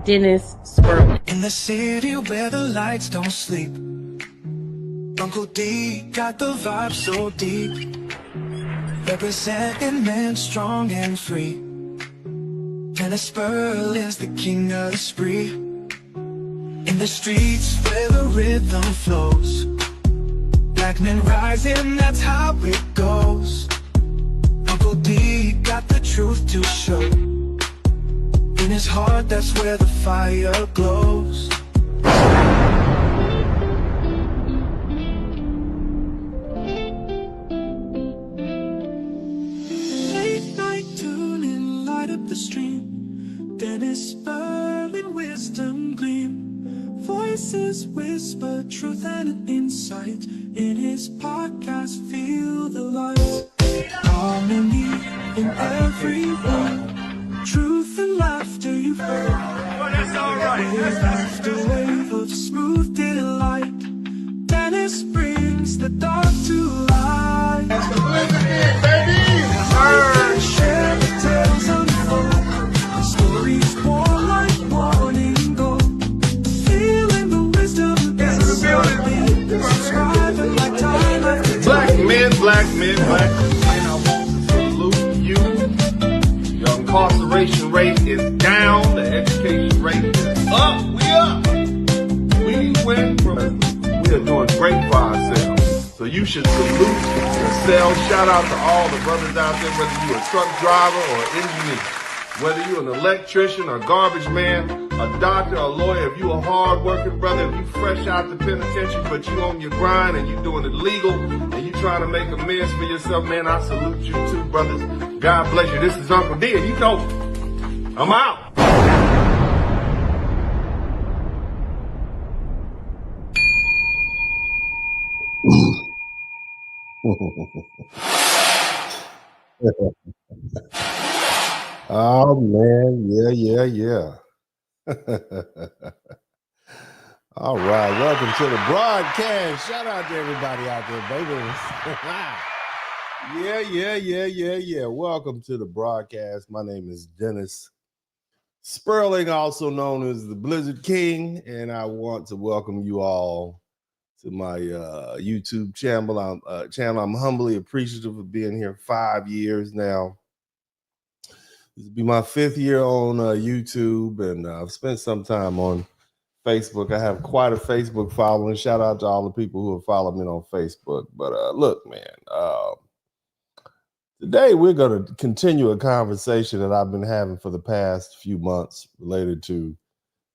Dennis Sperling. In the city where the lights don't sleep, Uncle D got the vibe so deep. Representing men strong and free. Dennis Sperling's the king of the spree. In the streets where the rhythm flows, black men rising, that's how it goes. Uncle D got the truth to show. In his heart, that's where the fire glows. Late night tuning, light up the stream. Dennis Sperling, wisdom gleam. Voices whisper truth and insight. In his podcast, feel the light. Harmony in every word. Truth and laughter you've heard. Well, that's alright. Wave after wave of smooth delight. Dennis brings the dark to light. That's the blizzard, baby! Share the tales unfold. The stories pour like morning gold. Feeling the wisdom inside me. Subscribing like time after time. Black men, black men, black men, I want to salute you. Your incarceration rate is down, the education rate is up. We up. We went from, we are doing great for ourselves. So you should salute yourself. Shout out to all the brothers out there, whether you're a truck driver or an engineer, whether you're an electrician or garbage man, a doctor, a lawyer, if you a hard-working brother, if you fresh out the penitentiary, but you on your grind and you doing it legal and you trying to make amends for yourself, man, I salute you too, brothers. God bless you. This is Uncle D, and you know, I'm out. Oh man, yeah. All right, welcome to the broadcast. Shout out to everybody out there, baby. Yeah. Welcome to the broadcast. My name is Dennis Sperling, also known as the Blizzard King, and I want to welcome you all to my YouTube channel. I'm humbly appreciative of being here 5 years now. This will be my 5th year on YouTube, and I've spent some time on Facebook. I have quite a Facebook following. Shout out to all the people who have followed me on Facebook. But look, man, today we're going to continue a conversation that I've been having for the past few months related to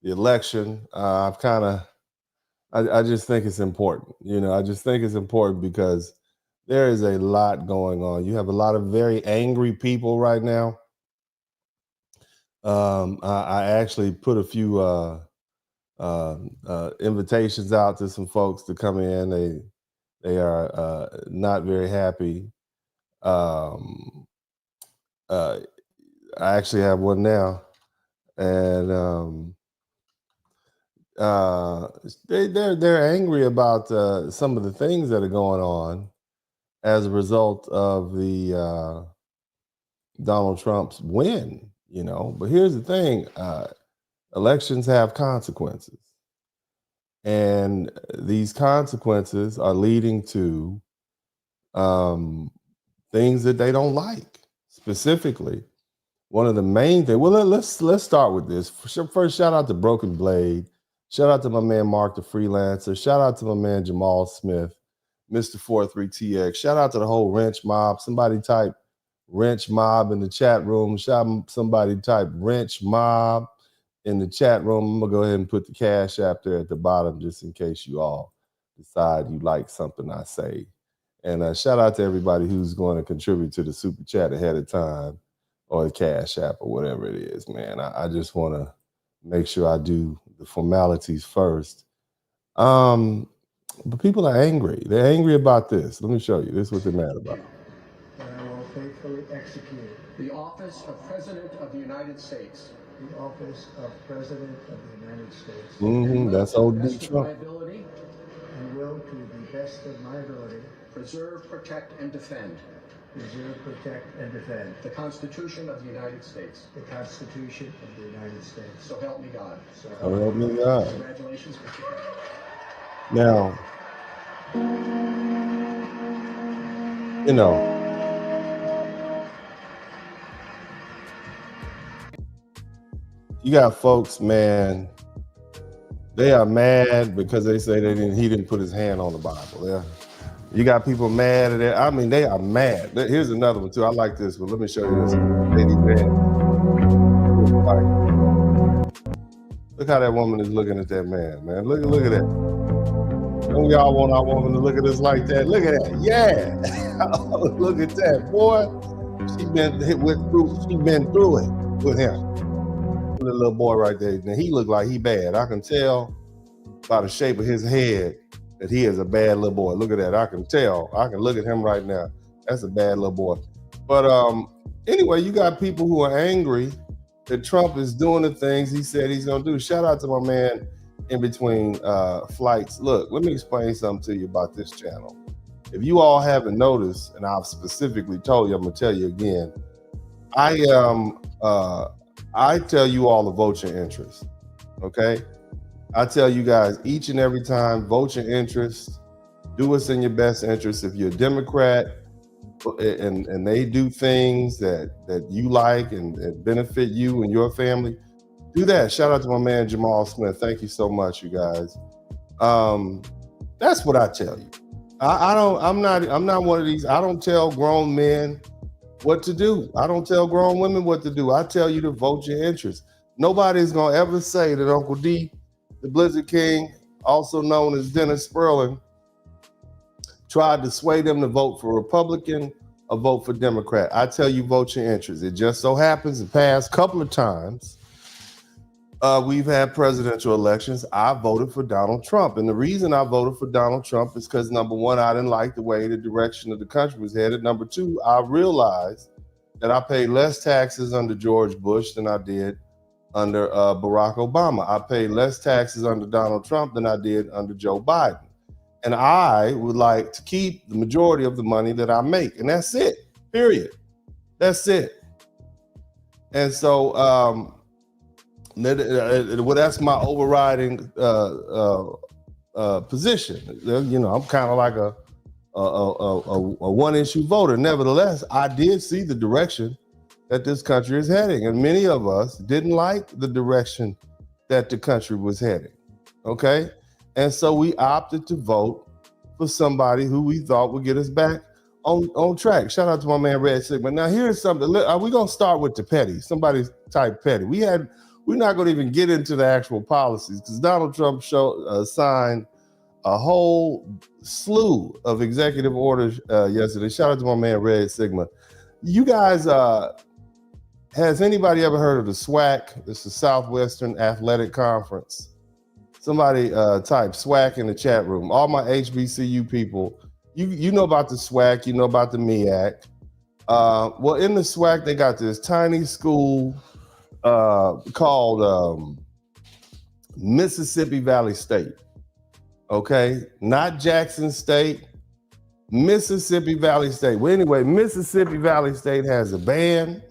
the election. I just think it's important. I just think it's important because there is a lot going on. You have a lot of very angry people right now. I actually put a few invitations out to some folks to come in. They are not very happy. I actually have one now, and they're angry about some of the things that are going on as a result of the Donald Trump's win. But here's the thing, elections have consequences, and these consequences are leading to things that they don't like. Specifically, one of the main things, well, let's start with this. First, shout out to Broken Blade, shout out to my man Mark the Freelancer, shout out to my man Jamal Smith, Mr. 43TX, shout out to the whole Wrench Mob. Somebody type Wrench Mob in the chat room. Somebody type Wrench Mob in the chat room. I'm gonna go ahead and put the Cash App there at the bottom just in case you all decide you like something I say. And shout out to everybody who's going to contribute to the super chat ahead of time or the Cash App or whatever it is, man. I just want to make sure I do the formalities first. But people are angry. They're angry about this. Let me show you. This is what they're mad about. I will faithfully execute the office of President of the United States. the office of President of the United States. That's old Best D. of my Trump. ability, And will, to the best of my ability, preserve, protect, and defend preserve, protect, and defend the Constitution of the United States. the Constitution of the United States. So help me God. So Oh, help me God. Congratulations, Mr. President. Now, you know, you got folks, man, they are mad because they say he didn't put his hand on the Bible. Yeah. You got people mad at it. I mean, they are mad. Here's another one too. I like this one. Let me show you this. Lady man. Look how that woman is looking at that man, man. Look at that. Don't we all want our woman to look at us like that? Look at that. Yeah. Look at that, boy. She been through it with him. The little boy right there. Now he looked like he bad. I can tell by the shape of his head that he is a bad little boy. Look at that. I can tell. I can look at him right now. That's a bad little boy. But anyway, you got people who are angry that Trump is doing the things he said he's gonna do. Shout out to my man in between flights. Look, let me explain something to you about this channel. If you all haven't noticed, and I've specifically told you, I'm gonna tell you again, I tell you all to vote your interest, okay? I tell you guys each and every time, vote your interest, do what's in your best interest. If you're a Democrat and they do things that you like and benefit you and your family, do that. Shout out to my man Jamal Smith. Thank you so much, you guys. That's what I tell you. I'm not one of these. I don't tell grown men what to do. I don't tell grown women what to do. I tell you to vote your interest. Nobody's gonna ever say that Uncle D, the Blizzard King, also known as Dennis Sperling, tried to sway them to vote for Republican or vote for Democrat. I tell you, vote your interest. It just so happens the past couple of times we've had presidential elections, I voted for Donald Trump. And the reason I voted for Donald Trump is because, number one, I didn't like the way the direction of the country was headed. Number two, I realized that I paid less taxes under George Bush than I did under Barack Obama. I paid less taxes under Donald Trump than I did under Joe Biden. And I would like to keep the majority of the money that I make. And that's it, period. That's it. And so, well, that's my overriding position. You know, I'm kind of like a one-issue voter. Nevertheless, I did see the direction that this country is heading, and many of us didn't like the direction that the country was heading. Okay, and so we opted to vote for somebody who we thought would get us back on track. Shout out to my man Red Sigma. Now here's something. We're gonna start with the petty. Somebody type petty. We're not going to even get into the actual policies because Donald Trump signed a whole slew of executive orders yesterday. Shout out to my man Red Sigma. You guys, has anybody ever heard of the SWAC? It's the Southwestern Athletic Conference. Somebody type SWAC in the chat room. All my HBCU people, you know about the SWAC, you know about the MEAC. Well, in the SWAC, they got this tiny school called Mississippi Valley State. Okay, not Jackson State, Mississippi Valley State. Well, anyway, Mississippi Valley State has a band,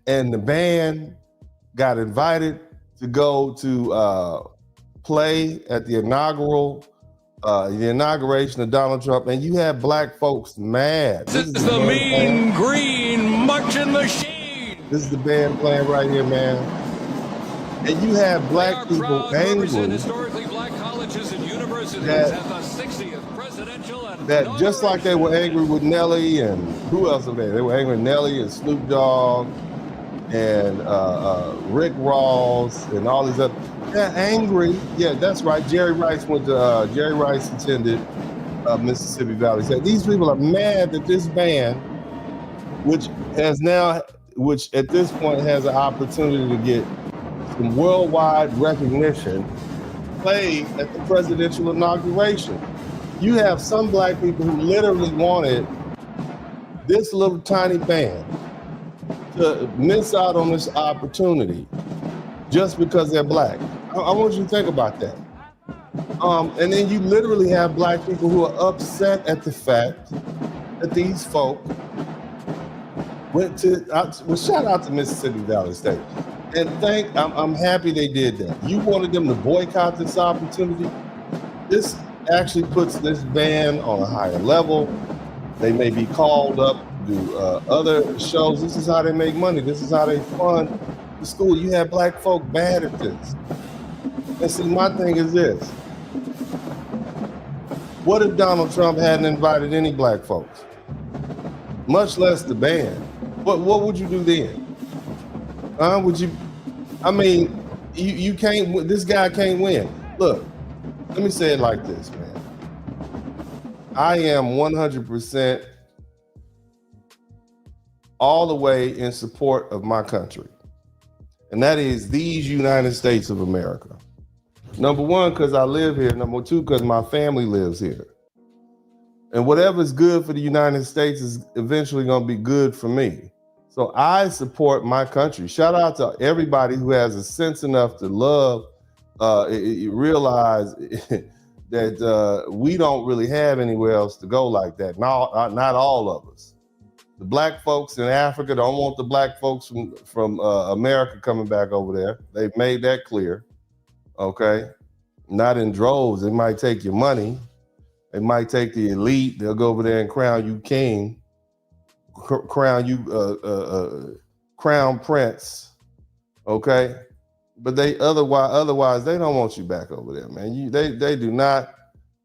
and the band got invited to go to play at the inauguration of Donald Trump, and you had black folks mad. This is the Mean Green Marching Machine. This is the band playing right here, man. And you have black people angry historically black colleges and universities that, at the 60th presidential and that just like they were angry with Nelly and who else were there? They were angry with Nelly and Snoop Dogg and Rick Ross and all these other. They're angry. Yeah, that's right. Jerry Rice attended Mississippi Valley State. These people are mad that this band, which at this point has an opportunity to get some worldwide recognition, played at the presidential inauguration. You have some black people who literally wanted this little tiny band to miss out on this opportunity just because they're black. I want you to think about that. And then you literally have black people who are upset at the fact that these folk went to, well, shout out to Mississippi Valley State. And I'm happy they did that. You wanted them to boycott this opportunity. This actually puts this band on a higher level. They may be called up to do other shows. This is how they make money. This is how they fund the school. You have black folk bad at this. And see, my thing is this. What if Donald Trump hadn't invited any black folks? Much less the band. What would you do then? You can't, this guy can't win. Look, let me say it like this, man. I am 100% all the way in support of my country. And that is these United States of America. Number one, because I live here. Number two, because my family lives here. And whatever's good for the United States is eventually going to be good for me. So I support my country. Shout out to everybody who has a sense enough to love, realize that we don't really have anywhere else to go like that. Not all of us. The black folks in Africa don't want the black folks from America coming back over there. They've made that clear. Okay, not in droves. They might take your money. They might take the elite. They'll go over there and crown you king, crown you crown prince. Okay, but they otherwise they don't want you back over there, man. They do not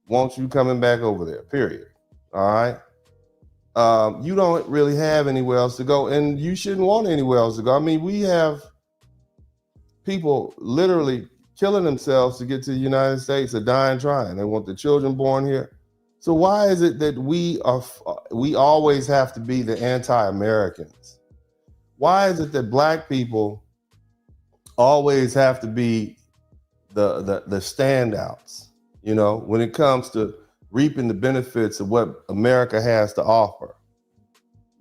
want you coming back over there. Period. All right. You don't really have anywhere else to go, and you shouldn't want anywhere else to go. I mean, we have people literally killing themselves to get to the United States, are dying trying. They want the children born here. So why is it that we always have to be the anti-Americans? Why is it that black people always have to be the standouts, you know, when it comes to reaping the benefits of what America has to offer?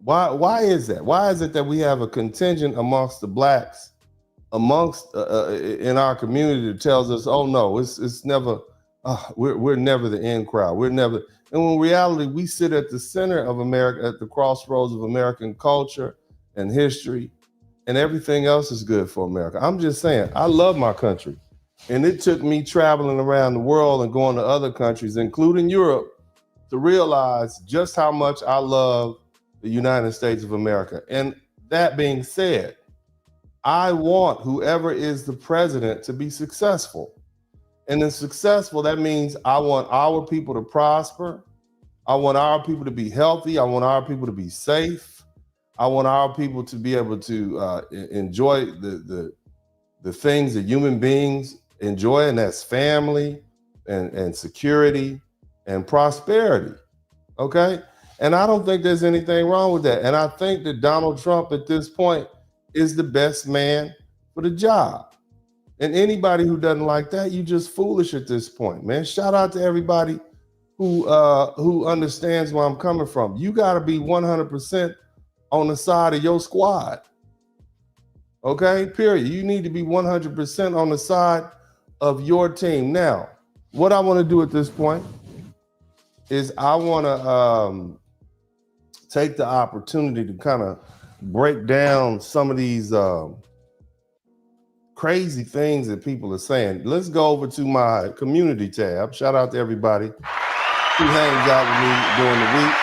Why is that? Why is it that we have a contingent amongst the blacks in our community that tells us, oh no, it's never, we're never the in crowd. We're never, and in reality, we sit at the center of America, at the crossroads of American culture and history, and everything else is good for America. I'm just saying, I love my country. And it took me traveling around the world and going to other countries, including Europe, to realize just how much I love the United States of America. And that being said, I want whoever is the president to be successful. And in successful, that means I want our people to prosper. I want our people to be healthy. I want our people to be safe. I want our people to be able to enjoy the things that human beings enjoy, and that's family and security and prosperity. Okay? And I don't think there's anything wrong with that. And I think that Donald Trump at this point is the best man for the job. And anybody who doesn't like that, you just foolish at this point, man. Shout out to everybody who understands where I'm coming from. You got to be 100% on the side of your squad. Okay, period. You need to be 100% on the side of your team. Now, what I want to do at this point is I want to take the opportunity to kind of break down some of these crazy things that people are saying. Let's go over to my community tab. Shout out to everybody who hangs out with me during the week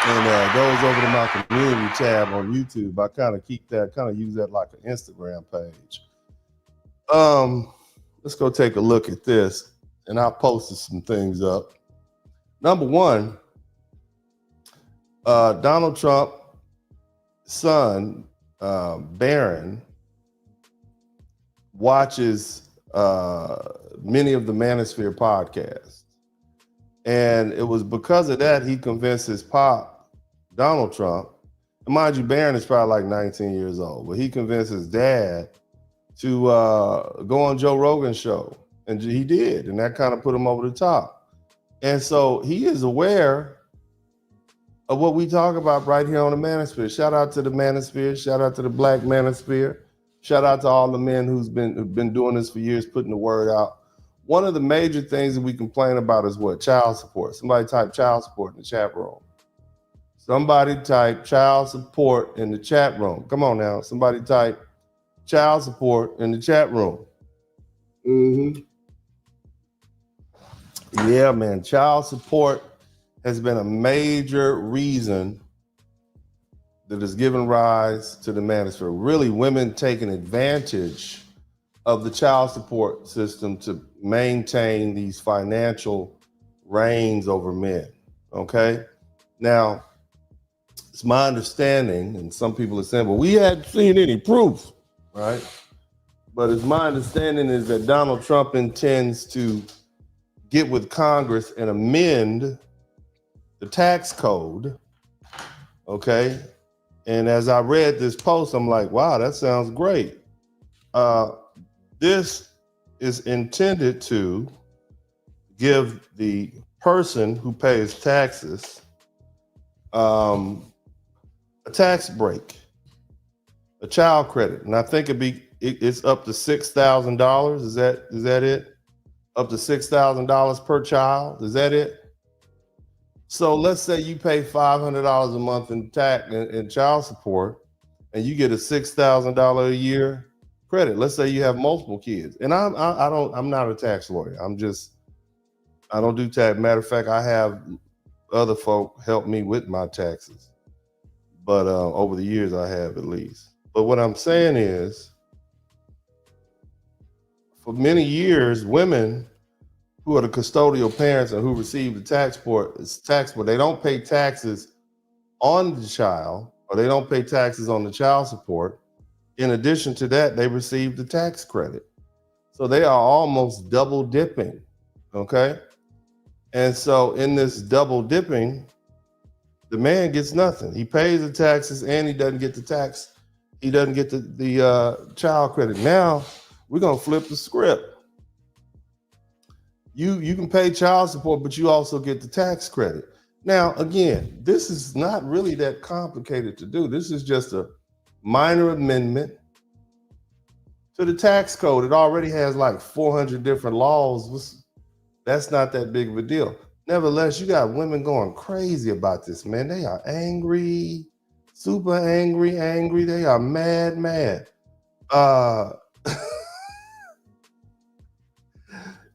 and goes over to my community tab on YouTube. I kind of use that like an Instagram page. Let's go take a look at this, and I posted some things up. Number one, Donald Trump son, Barron, watches many of the Manosphere podcasts. And it was because of that he convinced his pop, Donald Trump, and mind you, Barron is probably like 19 years old, but he convinced his dad to go on Joe Rogan's show. And he did, and that kind of put him over the top. And so he is aware of what we talk about right here on the Manosphere. Shout out to the Manosphere. Shout out to the Black Manosphere. Shout out to all the men who've been doing this for years, putting the word out. One of the major things that we complain about is what? Child support. Somebody type child support in the chat room. Somebody type child support in the chat room. Come on now. Somebody type child support in the chat room. Mm-hmm. Yeah, man. Child support has been a major reason that has given rise to the manosphere. Really, women taking advantage of the child support system to maintain these financial reigns over men. Okay? Now, it's my understanding, and some people are saying, well, we hadn't seen any proof, right? But it's my understanding is that Donald Trump intends to get with Congress and amend the tax code, okay? And as I read this post, I'm like, wow, that sounds great. This is intended to give the person who pays taxes a tax break, a child credit. And I think it's up to $6,000. Is that it? Up to $6,000 per child. Is that it? So let's say you pay $500 a month in tax and child support, and you get a $6,000 a year credit. Let's say you have multiple kids, and I'm not a tax lawyer. I don't do tax. Matter of fact, I have other folk help me with my taxes, but over the years I have at least. But what I'm saying is, for many years, women who are the custodial parents and who receive the tax support, they don't pay taxes on the child, or they don't pay taxes on the child support. In addition to that, they receive the tax credit. So they are almost double dipping, okay? And so in this double dipping, the man gets nothing. He pays the taxes and he doesn't get the tax. He doesn't get the child credit. Now we're gonna flip the script. You can pay child support, but you also get the tax credit. Now, again, this is not really that complicated to do. This is just a minor amendment to the tax code. It already has like 400 different laws. That's not that big of a deal. Nevertheless, you got women going crazy about this, man. They are angry, super angry. They are mad.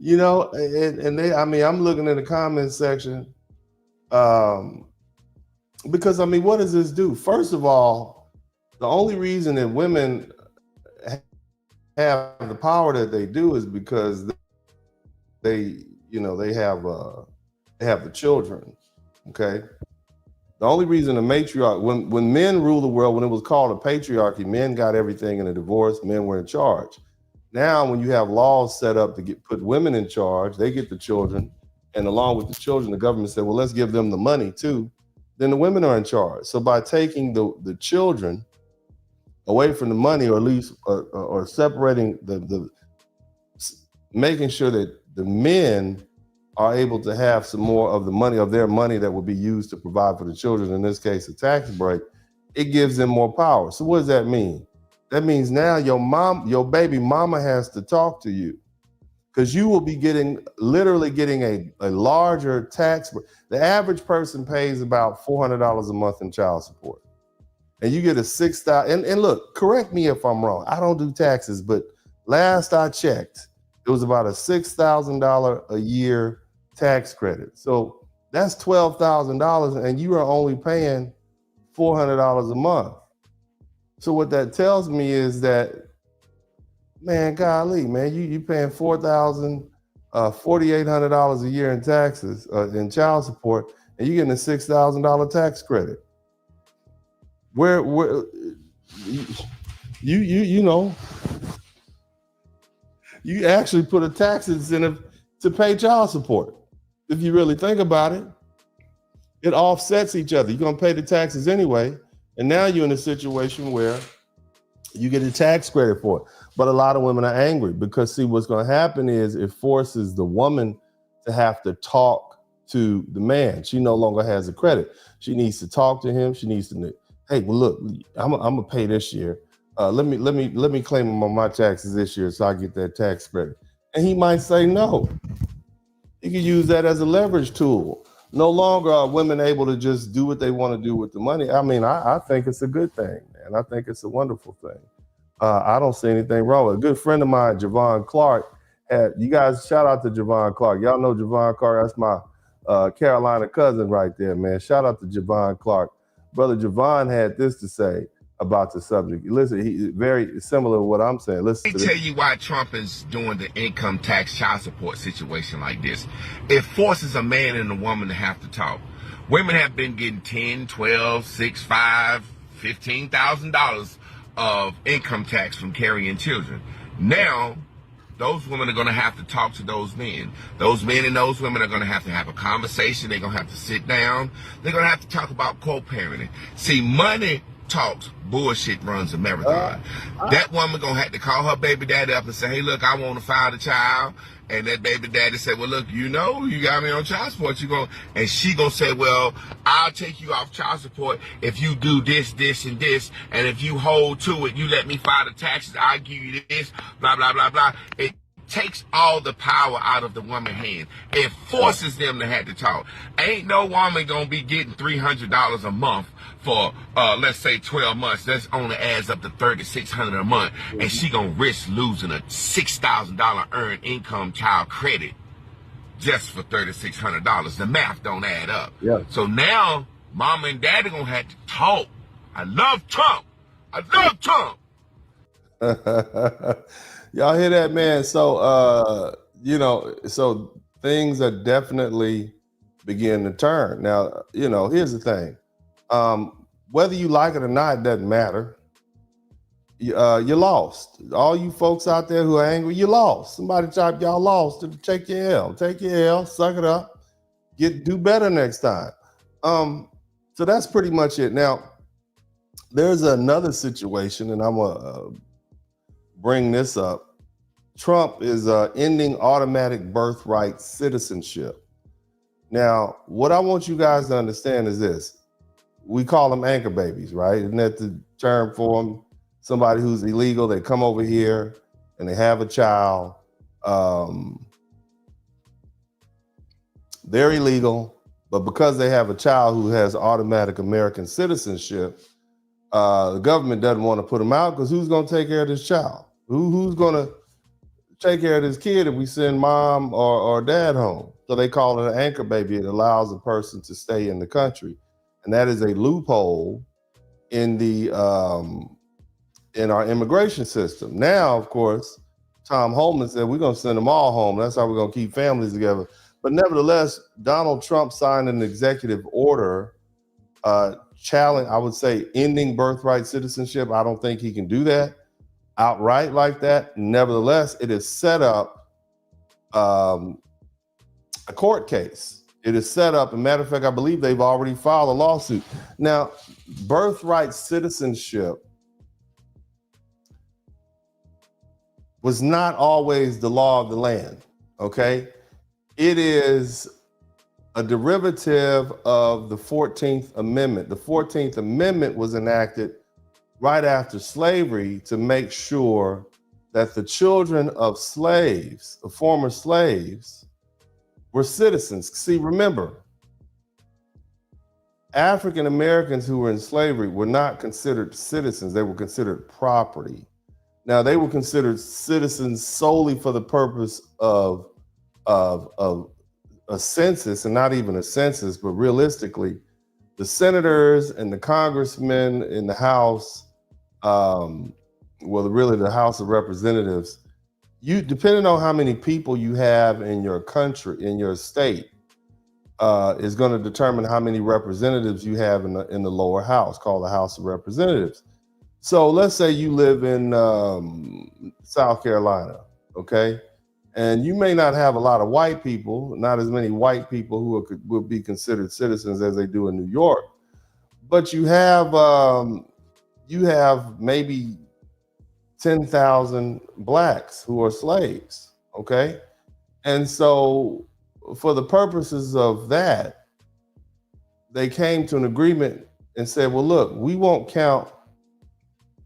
You know, and I'm looking in the comments section, because what does this do? Have the only reason that women have the power that they do is because they have the children. Okay. The only reason the matriarch, when men rule the world, when it was called a patriarchy, men got everything in a divorce, men were in charge. Now, when you have laws set up to put women in charge, they get the children, and along with the children, the government said, well, let's give them the money too. Then the women are in charge. So by taking the children away from the money, or at least or separating making sure that the men are able to have some more of the money, of their money that will be used to provide for the children, in this case, a tax break, it gives them more power. So what does that mean? That means now your baby mama has to talk to you, because you will be literally getting a larger tax break. The average person pays about $400 a month in child support, and you get a $6,000. And look, correct me if I'm wrong. I don't do taxes, but last I checked, it was about a $6,000 a year tax credit. So that's $12,000, and you are only paying $400 a month. So what that tells me is that, man, golly, man, you paying $4,800 a year in taxes, in child support, and you're getting a $6,000 tax credit. Where you actually put a tax incentive to pay child support. If you really think about it, it offsets each other. You're gonna pay the taxes anyway, and now you're in a situation where you get a tax credit for it. But a lot of women are angry because, see, what's gonna happen is it forces the woman to have to talk to the man. She no longer has a credit. She needs to talk to him. She needs to, hey, well, look, I'm gonna pay this year. Let me claim them on my taxes this year so I get that tax credit. And he might say no. He could use that as a leverage tool. No longer are women able to just do what they want to do with the money. I mean, I think it's a good thing, man. I think it's a wonderful thing. I don't see anything wrong with it. A good friend of mine, Javon Clark, you guys, shout out to Javon Clark. Y'all know Javon Clark. That's my Carolina cousin right there, man. Shout out to Javon Clark. Brother Javon had this to say about the subject. Listen, he's very similar to what I'm saying. Listen Let to me tell this. you why Trump is doing the income tax child support situation like this. It forces a man and a woman to have to talk. Women have been getting 10, 12, 6, 5, $15,000 of income tax from carrying children. Now, those women are going to have to talk to those men. Those men and those women are going to have a conversation. They're going to have to sit down. They're going to have to talk about co-parenting. See, money talks, bullshit runs a marathon. That woman going to have to call her baby daddy up and say, hey, look, I want to file the child. And that baby daddy said, well, look, you know, you got me on child support. And she going to say, well, I'll take you off child support if you do this, this, and this. And if you hold to it, you let me file the taxes, I'll give you this, blah, blah, blah, blah. It takes all the power out of the woman's hand. It forces them to have to talk. Ain't no woman going to be getting $300 a month for, let's say 12 months. That's only adds up to $3,600 a month. And she going to risk losing a $6,000 earned income child credit just for $3,600. The math don't add up. Yeah. So now mama and daddy going to have to talk. I love Trump. I love Trump. Y'all hear that, man? So, so things are definitely beginning to turn. Now, here's the thing. Whether you like it or not, it doesn't matter. You lost. All you folks out there who are angry, you lost. Somebody type y'all lost. Take your L. Take your L. Suck it up. Do better next time. So that's pretty much it. Now, there's another situation, and I'm gonna bring this up. Trump is ending automatic birthright citizenship. Now, what I want you guys to understand is this. We call them anchor babies, right? Isn't that the term for them? Somebody who's illegal, they come over here and they have a child. They're illegal, but because they have a child who has automatic American citizenship, the government doesn't want to put them out because who's going to take care of this child? Who's going to take care of this kid if we send mom or dad home? So they call it an anchor baby. It allows a person to stay in the country. And that is a loophole in in our immigration system. Now, of course, Tom Homan said we're going to send them all home. That's how we're going to keep families together. But nevertheless, Donald Trump signed an executive order challenge, I would say, ending birthright citizenship. I don't think he can do that outright like that. Nevertheless, it has set up a court case. It is set up. As a matter of fact, I believe they've already filed a lawsuit. Now, birthright citizenship was not always the law of the land, okay? It is a derivative of the 14th Amendment. The 14th Amendment was enacted right after slavery to make sure that the children of slaves, of former slaves, were citizens. See, remember, African Americans who were in slavery were not considered citizens. They were considered property. Now, they were considered citizens solely for the purpose of a census, and not even a census, but realistically, the senators and the congressmen in the House, really the House of Representatives, depending on how many people you have in your country, in your state, is going to determine how many representatives you have in the lower house, called the House of Representatives. So let's say you live in South Carolina, okay? And you may not have a lot of white people, not as many white people who will be considered citizens as they do in New York, but you have maybe 10,000 blacks who are slaves, okay? And so for the purposes of that, they came to an agreement and said, well, look, we won't count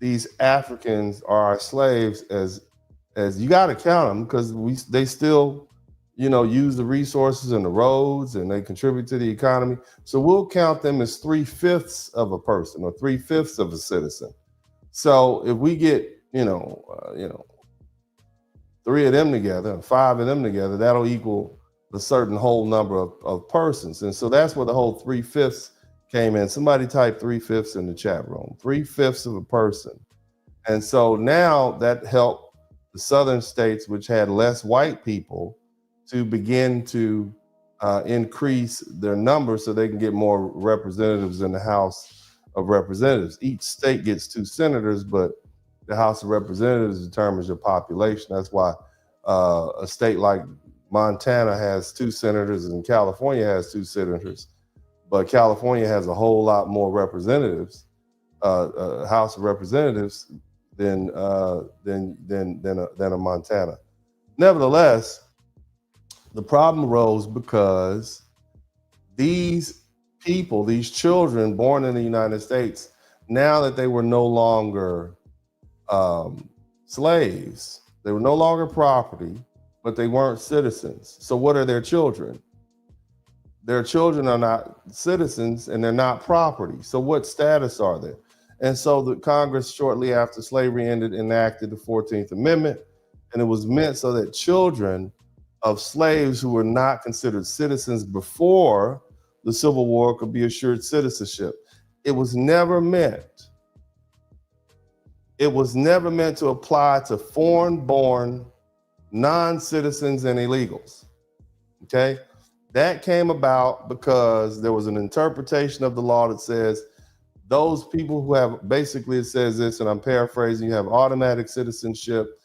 these Africans or our slaves as you got to count them because they still, use the resources and the roads, and they contribute to the economy. So we'll count them as 3/5 of a person or 3/5 of a citizen. So if we get, 3 of them together and 5 of them together, that'll equal a certain whole number of persons. And so that's where the whole 3/5 came in. Somebody type 3/5 in the chat room, 3/5 of a person. And so now that helped the southern states, which had less white people, to begin to increase their numbers so they can get more representatives in the House of Representatives. Each state gets 2 senators, but the House of Representatives determines your population. That's why a state like Montana has 2 senators and California has 2 senators, but California has a whole lot more representatives, House of Representatives, than a Montana. Nevertheless, the problem arose because these people, these children born in the United States, now that they were no longer slaves, they were no longer property, but they weren't citizens. So what are their children? Their children are not citizens and they're not property. So what status are they? And so the Congress, shortly after slavery ended, enacted the 14th Amendment, and it was meant so that children of slaves who were not considered citizens before the Civil War could be assured citizenship. It was never meant to apply to foreign-born non-citizens and illegals. Okay? That came about because there was an interpretation of the law that says those people who have, basically it says this, and I'm paraphrasing, you have automatic citizenship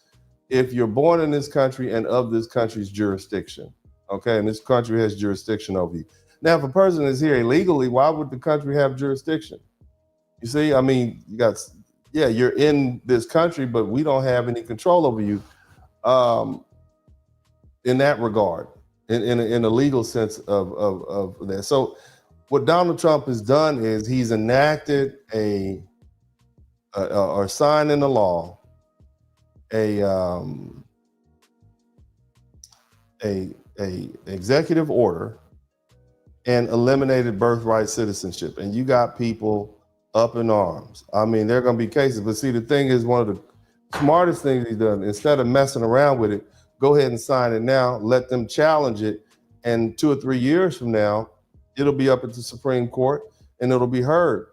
if you're born in this country and of this country's jurisdiction. Okay, and this country has jurisdiction over you. Now, if a person is here illegally, why would the country have jurisdiction? You see, I mean, you're in this country, but we don't have any control over you in that regard, in a legal sense of that. So what Donald Trump has done is he's enacted or signed into law a executive order and eliminated birthright citizenship. And you got people up in arms. I mean, there are going to be cases, but see, the thing is, one of the smartest things he's done, instead of messing around with it, go ahead and sign it now, let them challenge it, and 2 or 3 years from now, it'll be up at the Supreme Court and it'll be heard.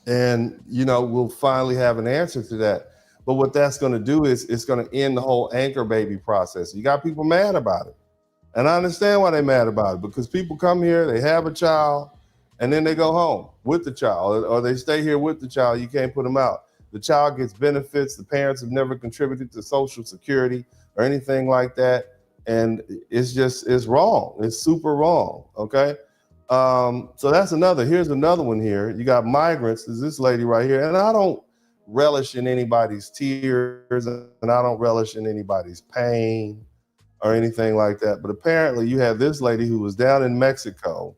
And, we'll finally have an answer to that. But what that's going to do is it's going to end the whole anchor baby process. You got people mad about it. And I understand why they're mad about it, because people come here, they have a child, and then they go home with the child, or they stay here with the child. You can't put them out. The child gets benefits. The parents have never contributed to Social Security or anything like that. And it's wrong. It's super wrong. Okay. So that's here's another one here. You got migrants. There's this lady right here. And I don't relish in anybody's tears, and I don't relish in anybody's pain or anything like that. But apparently you have this lady who was down in Mexico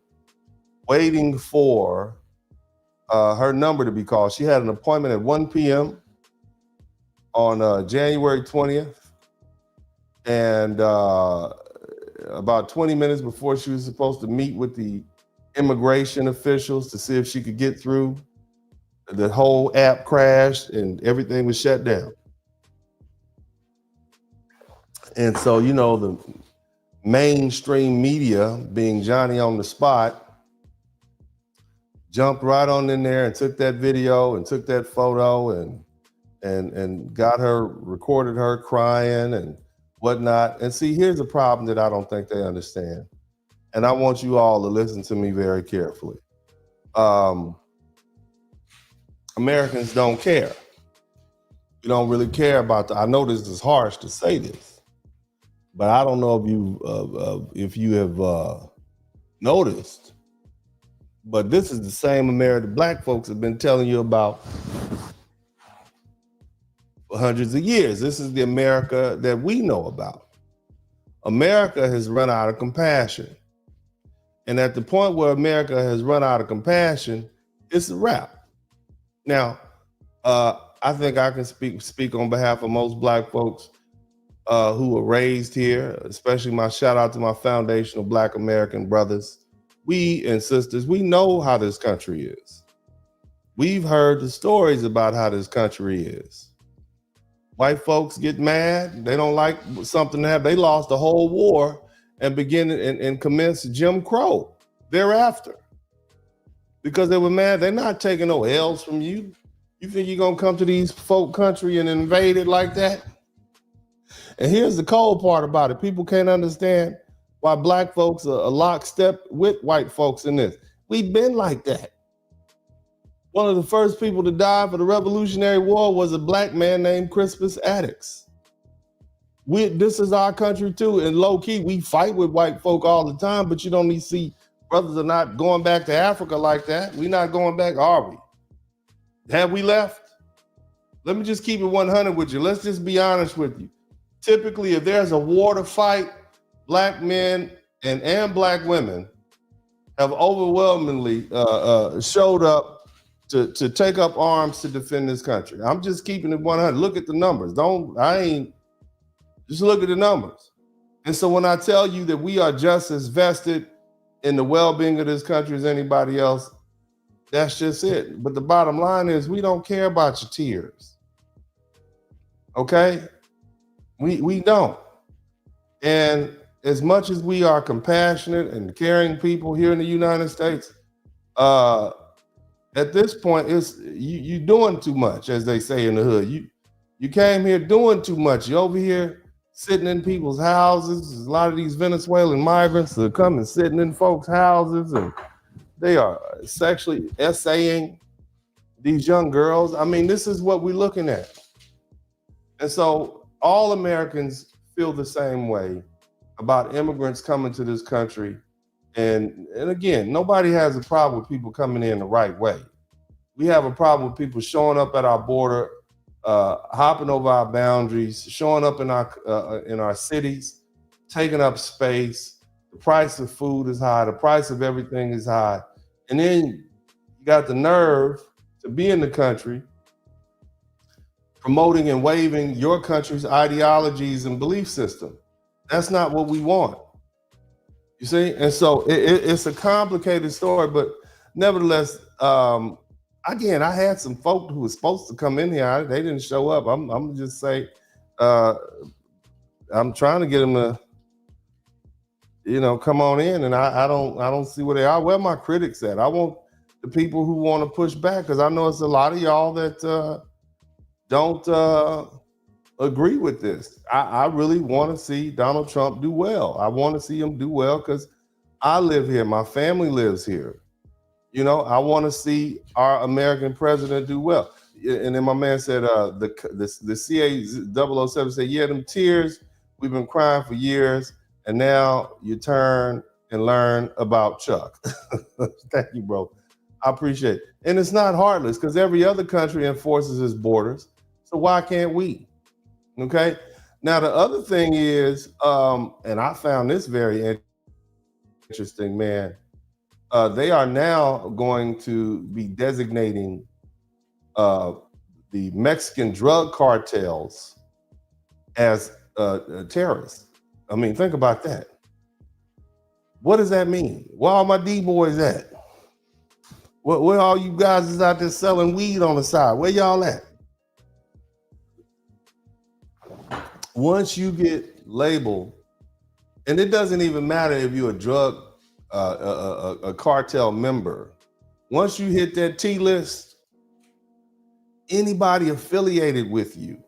waiting for her number to be called. She had an appointment at 1 p.m. on January 20th. And about 20 minutes before she was supposed to meet with the immigration officials to see if she could get through, the whole app crashed and everything was shut down. And so, the mainstream media, being Johnny on the spot, jumped right on in there and took that video and took that photo and got her, recorded her crying and whatnot. And see, here's a problem that I don't think they understand. And I want you all to listen to me very carefully. Americans don't care. We don't really care about I know this is harsh to say this, but I don't know if you have noticed, but this is the same America black folks have been telling you about for hundreds of years. This is the America that we know about. America has run out of compassion. And at the point where America has run out of compassion, it's a wrap. Now, I think I can speak on behalf of most black folks. who were raised here, especially my shout out to my foundational Black American brothers. We and sisters, we know how this country is. We've heard the stories about how this country is. White folks get mad. They don't like something to have. They lost the whole war and begin and commence Jim Crow thereafter. Because they were mad. They're not taking no L's from you. You think you're going to come to these folk country and invade it like that? And here's the cold part about it. People can't understand why Black folks are lockstep with white folks in this. We've been like that. One of the first people to die for the Revolutionary War was a Black man named Crispus Attucks. This is our country too, and low key, we fight with white folk all the time, but you don't need to see brothers are not going back to Africa like that. We're not going back, are we? Have we left? Let me just keep it 100 with you. Let's just be honest with you. Typically, if there's a war to fight, Black men and Black women have overwhelmingly showed up to take up arms to defend this country. I'm just keeping it 100. Look at the numbers. Just look at the numbers. And so when I tell you that we are just as vested in the well-being of this country as anybody else, that's just it. But the bottom line is we don't care about your tears. Okay? We don't. And as much as we are compassionate and caring people here in the United States, at this point, it's you doing too much, as they say in the hood. You came here doing too much. You over here sitting in people's houses. There's a lot of these Venezuelan migrants that are coming sitting in folks' houses, and they are sexually essaying these young girls. I mean, this is what we're looking at. And so all Americans feel the same way about immigrants coming to this country. And again, nobody has a problem with people coming in the right way. We have a problem with people showing up at our border, hopping over our boundaries, showing up in our cities, taking up space. The price of food is high. The price of everything is high. And then you got the nerve to be in the country promoting and waving your country's ideologies and belief system. That's not what we want. You see? And so it's a complicated story, but nevertheless, again, I had some folk who were supposed to come in here. They didn't show up. I'm gonna just say, I'm trying to get them to, come on in, and I don't see where they are. Where are my critics at? I want the people who want to push back, because I know it's a lot of y'all that don't agree with this. I really want to see Donald Trump do well. I want to see him do well because I live here. My family lives here. I want to see our American president do well. And then my man said, the CA 007 said, yeah, them tears, we've been crying for years, and now you turn and learn about Chuck. Thank you, bro. I appreciate it. And it's not heartless, because every other country enforces its borders. So why can't we? Okay. Now, the other thing is, and I found this very interesting, man. They are now going to be designating the Mexican drug cartels as terrorists. I mean, think about that. What does that mean? Where are my D-boys at? Where all you guys is out there selling weed on the side? Where y'all at? Once you get labeled, and it doesn't even matter if you're a cartel member. Once you hit that T list, anybody affiliated with you,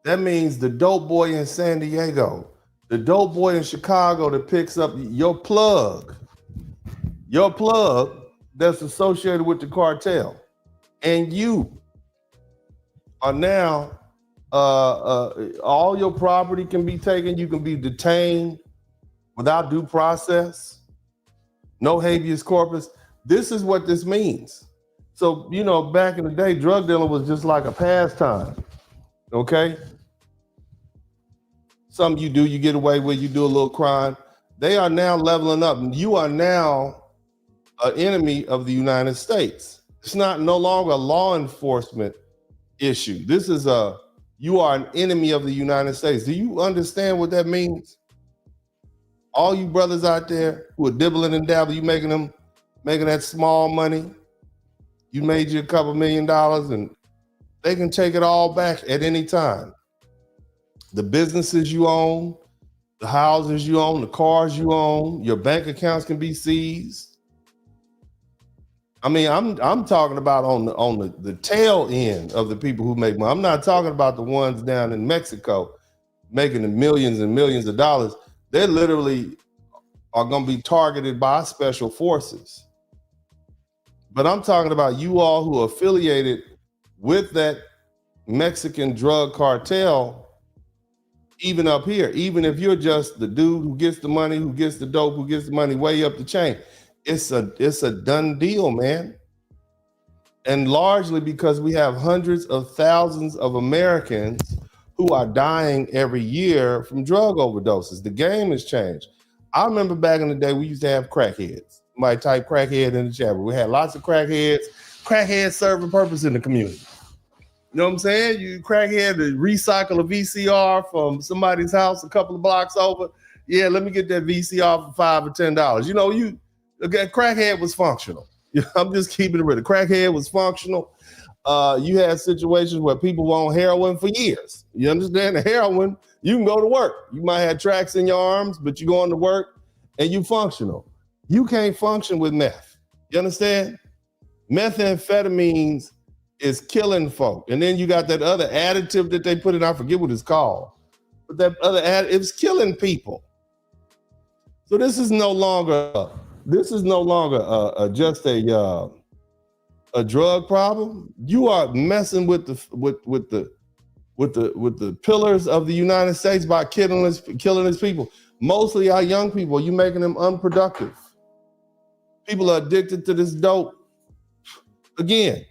that means the dope boy in San Diego, the dope boy in Chicago that picks up your plug that's associated with the cartel, and you are now all your property can be taken. You can be detained without due process, no habeas corpus. This is what this means. So, back in the day, drug dealing was just like a pastime. Okay? Something you do, you get away with, you do a little crime. They are now leveling up. You are now an enemy of the United States. It's no longer a law enforcement issue. This is you are an enemy of the United States. Do you understand what that means? All you brothers out there who are dibbling and dabbling, you making that small money. You made you a couple $1 million and they can take it all back at any time. The businesses you own, the houses you own, the cars you own, your bank accounts can be seized. I mean, I'm talking about on the tail end of the people who make money. I'm not talking about the ones down in Mexico making the millions and millions of dollars. They literally are going to be targeted by special forces. But I'm talking about you all who are affiliated with that Mexican drug cartel, even up here, even if you're just the dude who gets the money, who gets the dope, who gets the money way up the chain. It's a done deal, man. And largely because we have hundreds of thousands of Americans who are dying every year from drug overdoses. The game has changed. I remember back in the day, we used to have crackheads. Somebody type crackhead in the chat, but we had lots of crackheads. Crackheads serve a purpose in the community. You know what I'm saying? You crackhead to recycle a VCR from somebody's house a couple of blocks over. Yeah, let me get that VCR for $5 or $10. You know, crackhead was functional. I'm just keeping it real. The crackhead was functional. You had situations where people were on heroin for years. You understand? The heroin, you can go to work. You might have tracks in your arms, but you going to work and you functional. You can't function with meth. You understand? Methamphetamines is killing folk. And then you got that other additive that they put in, I forget what it's called. But that other additive, it's killing people. So this is no longer just a drug problem. You are messing with the pillars of the United States by killing its people. Mostly our young people. You making them unproductive. People are addicted to this dope. Again,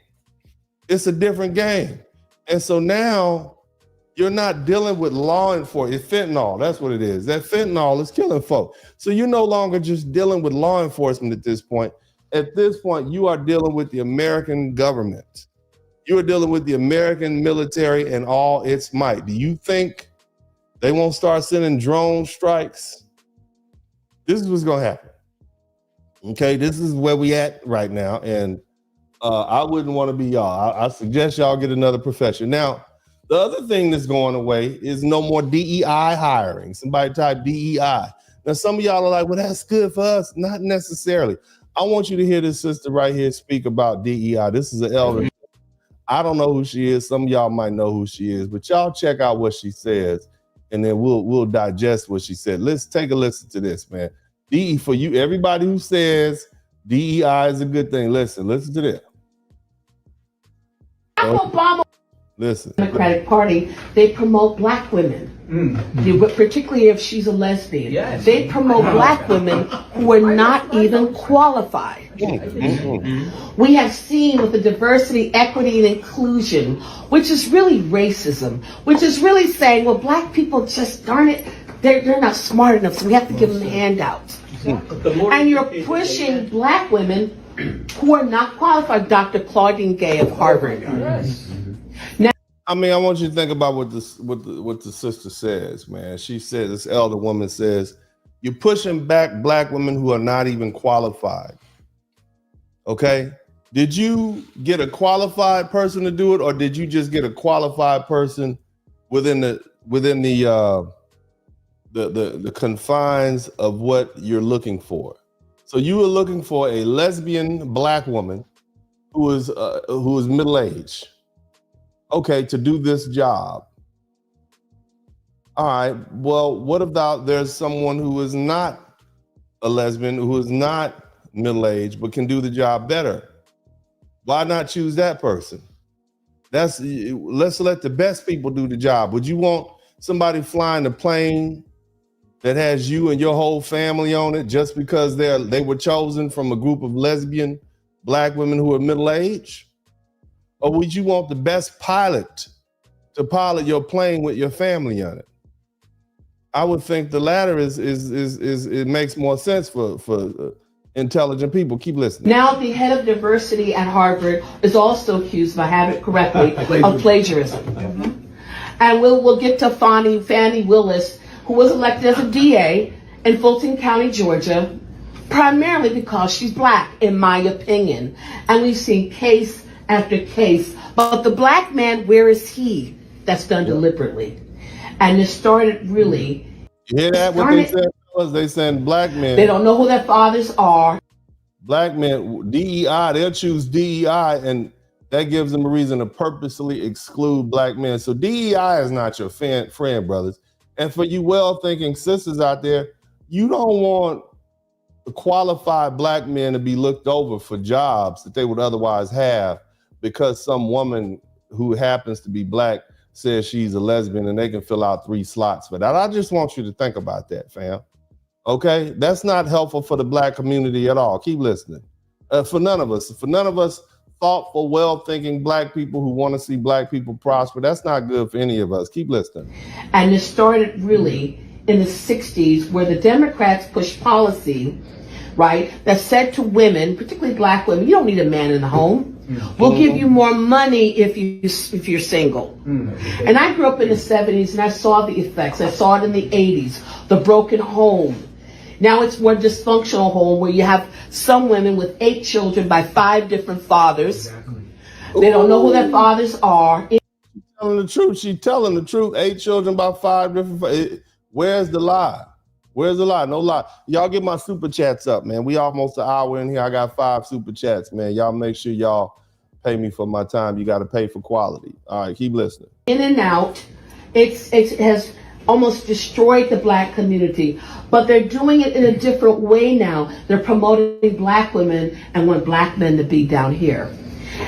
it's a different game. And so now you're not dealing with law enforcement. It's fentanyl. That's what it is. That fentanyl is killing folk. So you're no longer just dealing with law enforcement at this point. At this point, you are dealing with the American government. You are dealing with the American military and all its might. Do you think they won't start sending drone strikes? This is what's going to happen. Okay, this is where we at right now. And I wouldn't want to be y'all. I suggest y'all get another profession. Now, the other thing that's going away is no more DEI hiring. Somebody type DEI. Now, some of y'all are like, well, that's good for us. Not necessarily. I want you to hear this sister right here speak about DEI. This is an elder. I don't know who she is. Some of y'all might know who she is, but y'all check out what she says, and then we'll digest what she said. Let's take a listen to this, man. DE for you, everybody who says DEI is a good thing. Listen to this. Obama. Listen. Democratic Party, they promote black women. Particularly if she's a lesbian. Yes. They promote black women who are not even qualified. We have seen with the diversity, equity, and inclusion, which is really racism, which is really saying, well, black people just, darn it, they're not smart enough, so we have to give them handouts. And you're pushing black women who are not qualified. Dr. Claudine Gay of Harvard. Now, I mean, I want you to think about what the sister says, man. She says, this elder woman says, you're pushing back black women who are not even qualified. Okay? Did you get a qualified person to do it, or did you just get a qualified person within the confines of what you're looking for? So you were looking for a lesbian black woman who is middle-aged. Okay, to do this job. All right, well, what about there's someone who is not a lesbian, who is not middle-aged, but can do the job better? Why not choose that person? Let's let the best people do the job. Would you want somebody flying a plane that has you and your whole family on it just because they were chosen from a group of lesbian black women who are middle-aged? Or would you want the best pilot to pilot your plane with your family on it? I would think the latter is it makes more sense for intelligent people. Keep listening. now the head of diversity at Harvard is also accused, if I have it correctly, of plagiarism. And we'll get to Fannie Willis, who was elected as a DA in Fulton County, Georgia, primarily because she's black, in my opinion. And we've seen case after case. But the black man, where is he? That's done deliberately. And it started really. You hear that? What they said was they saying black men. They don't know who their fathers are. Black men, DEI, they'll choose DEI, and that gives them a reason to purposely exclude black men. So DEI is not your friend, brothers. And for you well-thinking sisters out there, you don't want qualified black men to be looked over for jobs that they would otherwise have because some woman who happens to be black says she's a lesbian and they can fill out 3 slots for that. I just want you to think about that, fam. Okay? That's not helpful for the black community at all. Keep listening. For none of us, thoughtful, well-thinking black people who want to see black people prosper, that's not good for any of us. Keep listening. And it started really in the 60s where the Democrats pushed policy, right, that said to women, particularly black women, you don't need a man in the home. We'll give you more money if you're single. And I grew up in the 70s and I saw the effects. I saw it in the 80s, the broken home. Now it's more dysfunctional home where you have some women with 8 children by 5 different fathers. Exactly. They don't know who their fathers are. She's telling the truth. She's telling the truth. 8 children by 5 different. Where's the lie? Where's the lie? No lie. Y'all get my super chats up, man. We almost an hour in here. I got 5 super chats, man. Y'all make sure y'all pay me for my time. You got to pay for quality. All right, keep listening. In and out, it has almost destroyed the black community, but they're doing it in a different way now. They're promoting black women and want black men to be down here.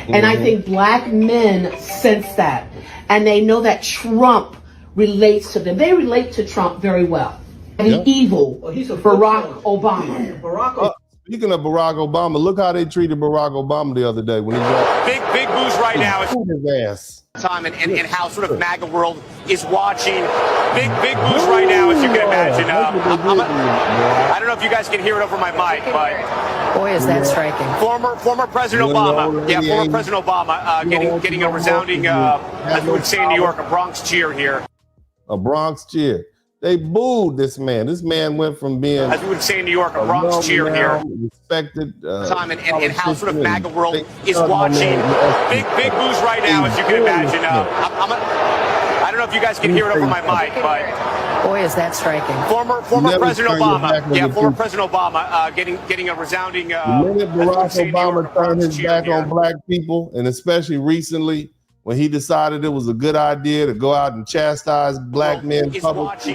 And I think black men sense that, and they know that Trump relates to them. They relate to Trump very well. The evil Barack Obama. Speaking of Barack Obama, look how they treated Barack Obama the other day when he got Big boost right now. his ass. Time and how sort of MAGA world is watching. Big boost right now, as you can imagine. I don't know if you guys can hear it over my mic, but boy, is that striking. Former President Obama, former President Obama, getting a resounding, as we would say in New York, a Bronx cheer here. A Bronx cheer. They booed this man. This man went from being, as we would say in New York, a Bronx cheer here. Respected. Time and how sort of MAGA world is watching. Big boost right now, as you can imagine. I don't know if you guys can hear it over my mic, but boy, is that striking. Former President Obama, former President Obama, getting a resounding. The minute Barack Obama turned his back on black people, and especially recently, when he decided it was a good idea to go out and chastise black men publicly.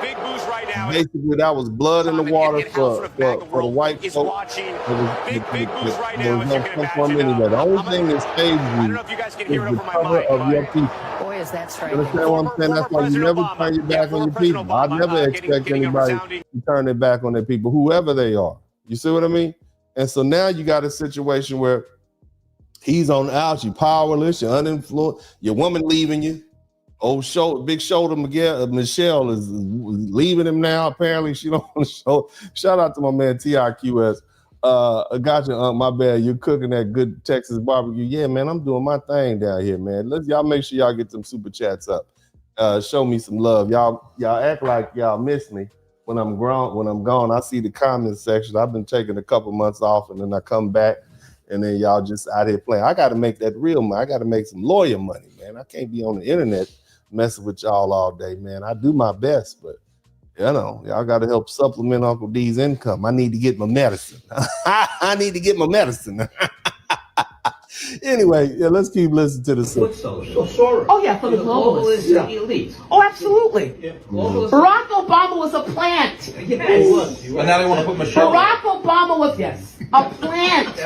Big boost right now. Basically, that was blood in the water for the white folks. Big boost right now, as you can imagine. The only thing that saves you I don't know if you guys can hear it is over the my cover mic, of your but people. Boy, is that You striking. understand what I'm saying? That's why you never turn your back on your people. I never expect anybody to turn their back on their people, whoever they are. You see what I mean? And so now you got a situation where he's on the outs, you're powerless, you're uninfluenced, your woman leaving you. Big shoulder Michelle is leaving him now. Apparently, she don't want to show. Shout out to my man TIQS. I got you, my bad. You're cooking that good Texas barbecue. Yeah, man, I'm doing my thing down here, man. Y'all make sure y'all get some super chats up. Show me some love. Y'all act like y'all miss me when I'm gone. I see the comments section. I've been taking a couple months off, and then I come back. And then y'all just out here playing. I got to make that real money. I got to make some lawyer money, man. I can't be on the internet messing with y'all all day, man. I do my best, but y'all got to help supplement Uncle D's income. I need to get my medicine. I need to get my medicine. Anyway, let's keep listening to the story. Oh yeah, for the globalist elite. Oh, absolutely. Yeah. Barack Obama was a plant. Yes. But now they want to put Michelle. Barack Obama was a plant.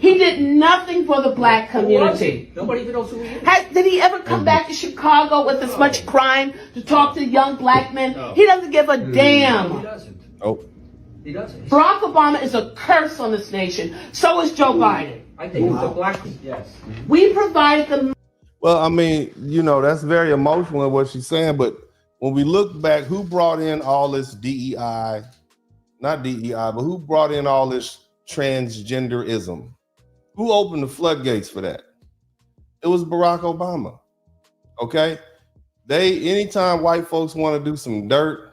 He did nothing for the black community. Nobody even knows who he is. Did he ever come back to Chicago with as much crime to talk to young black men? No. He doesn't give a damn. He doesn't. Oh. He doesn't. Barack Obama is a curse on this nation. So is Joe Biden. I think it's the black. Yes. We provide the. Well, I mean, that's very emotional in what she's saying, but when we look back, who brought in all this DEI, not DEI, but who brought in all this transgenderism? Who opened the floodgates for that? It was Barack Obama. Okay. Anytime white folks want to do some dirt,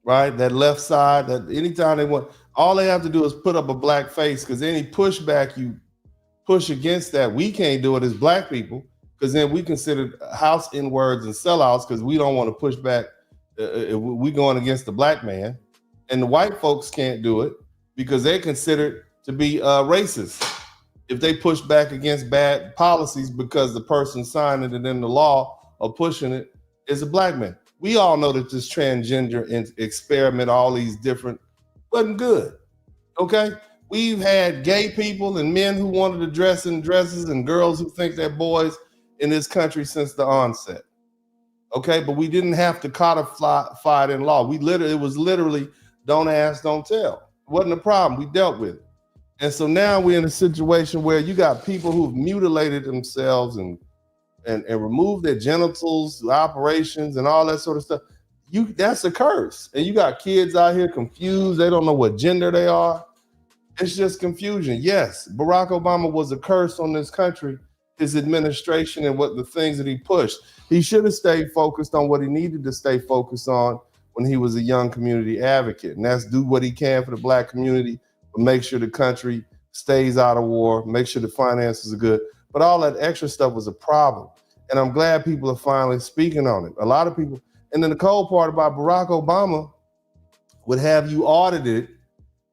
right? That left side, that anytime they want, all they have to do is put up a black face, because any pushback you push against that, we can't do it as black people, because then we consider house N-words and sellouts, because we don't want to push back. We going against the black man, and the white folks can't do it because they're considered to be racist if they push back against bad policies, because the person signing it in the law or pushing it is a black man. We all know that this transgender experiment, all these different, wasn't good. Okay, we've had gay people and men who wanted to dress in dresses and girls who think they're boys in this country since the onset. Okay, but we didn't have to codify it in law. It was literally don't ask, don't tell. It wasn't a problem. We dealt with it. And so now we're in a situation where you got people who've mutilated themselves and removed their genitals, operations, and all that sort of stuff. That's a curse. And you got kids out here confused. They don't know what gender they are. It's just confusion. Yes, Barack Obama was a curse on this country, his administration and what the things that he pushed. He should have stayed focused on what he needed to stay focused on when he was a young community advocate. And that's do what he can for the black community, but make sure the country stays out of war, make sure the finances are good. But all that extra stuff was a problem. And I'm glad people are finally speaking on it. A lot of people, and then the cold part about Barack Obama would have you audited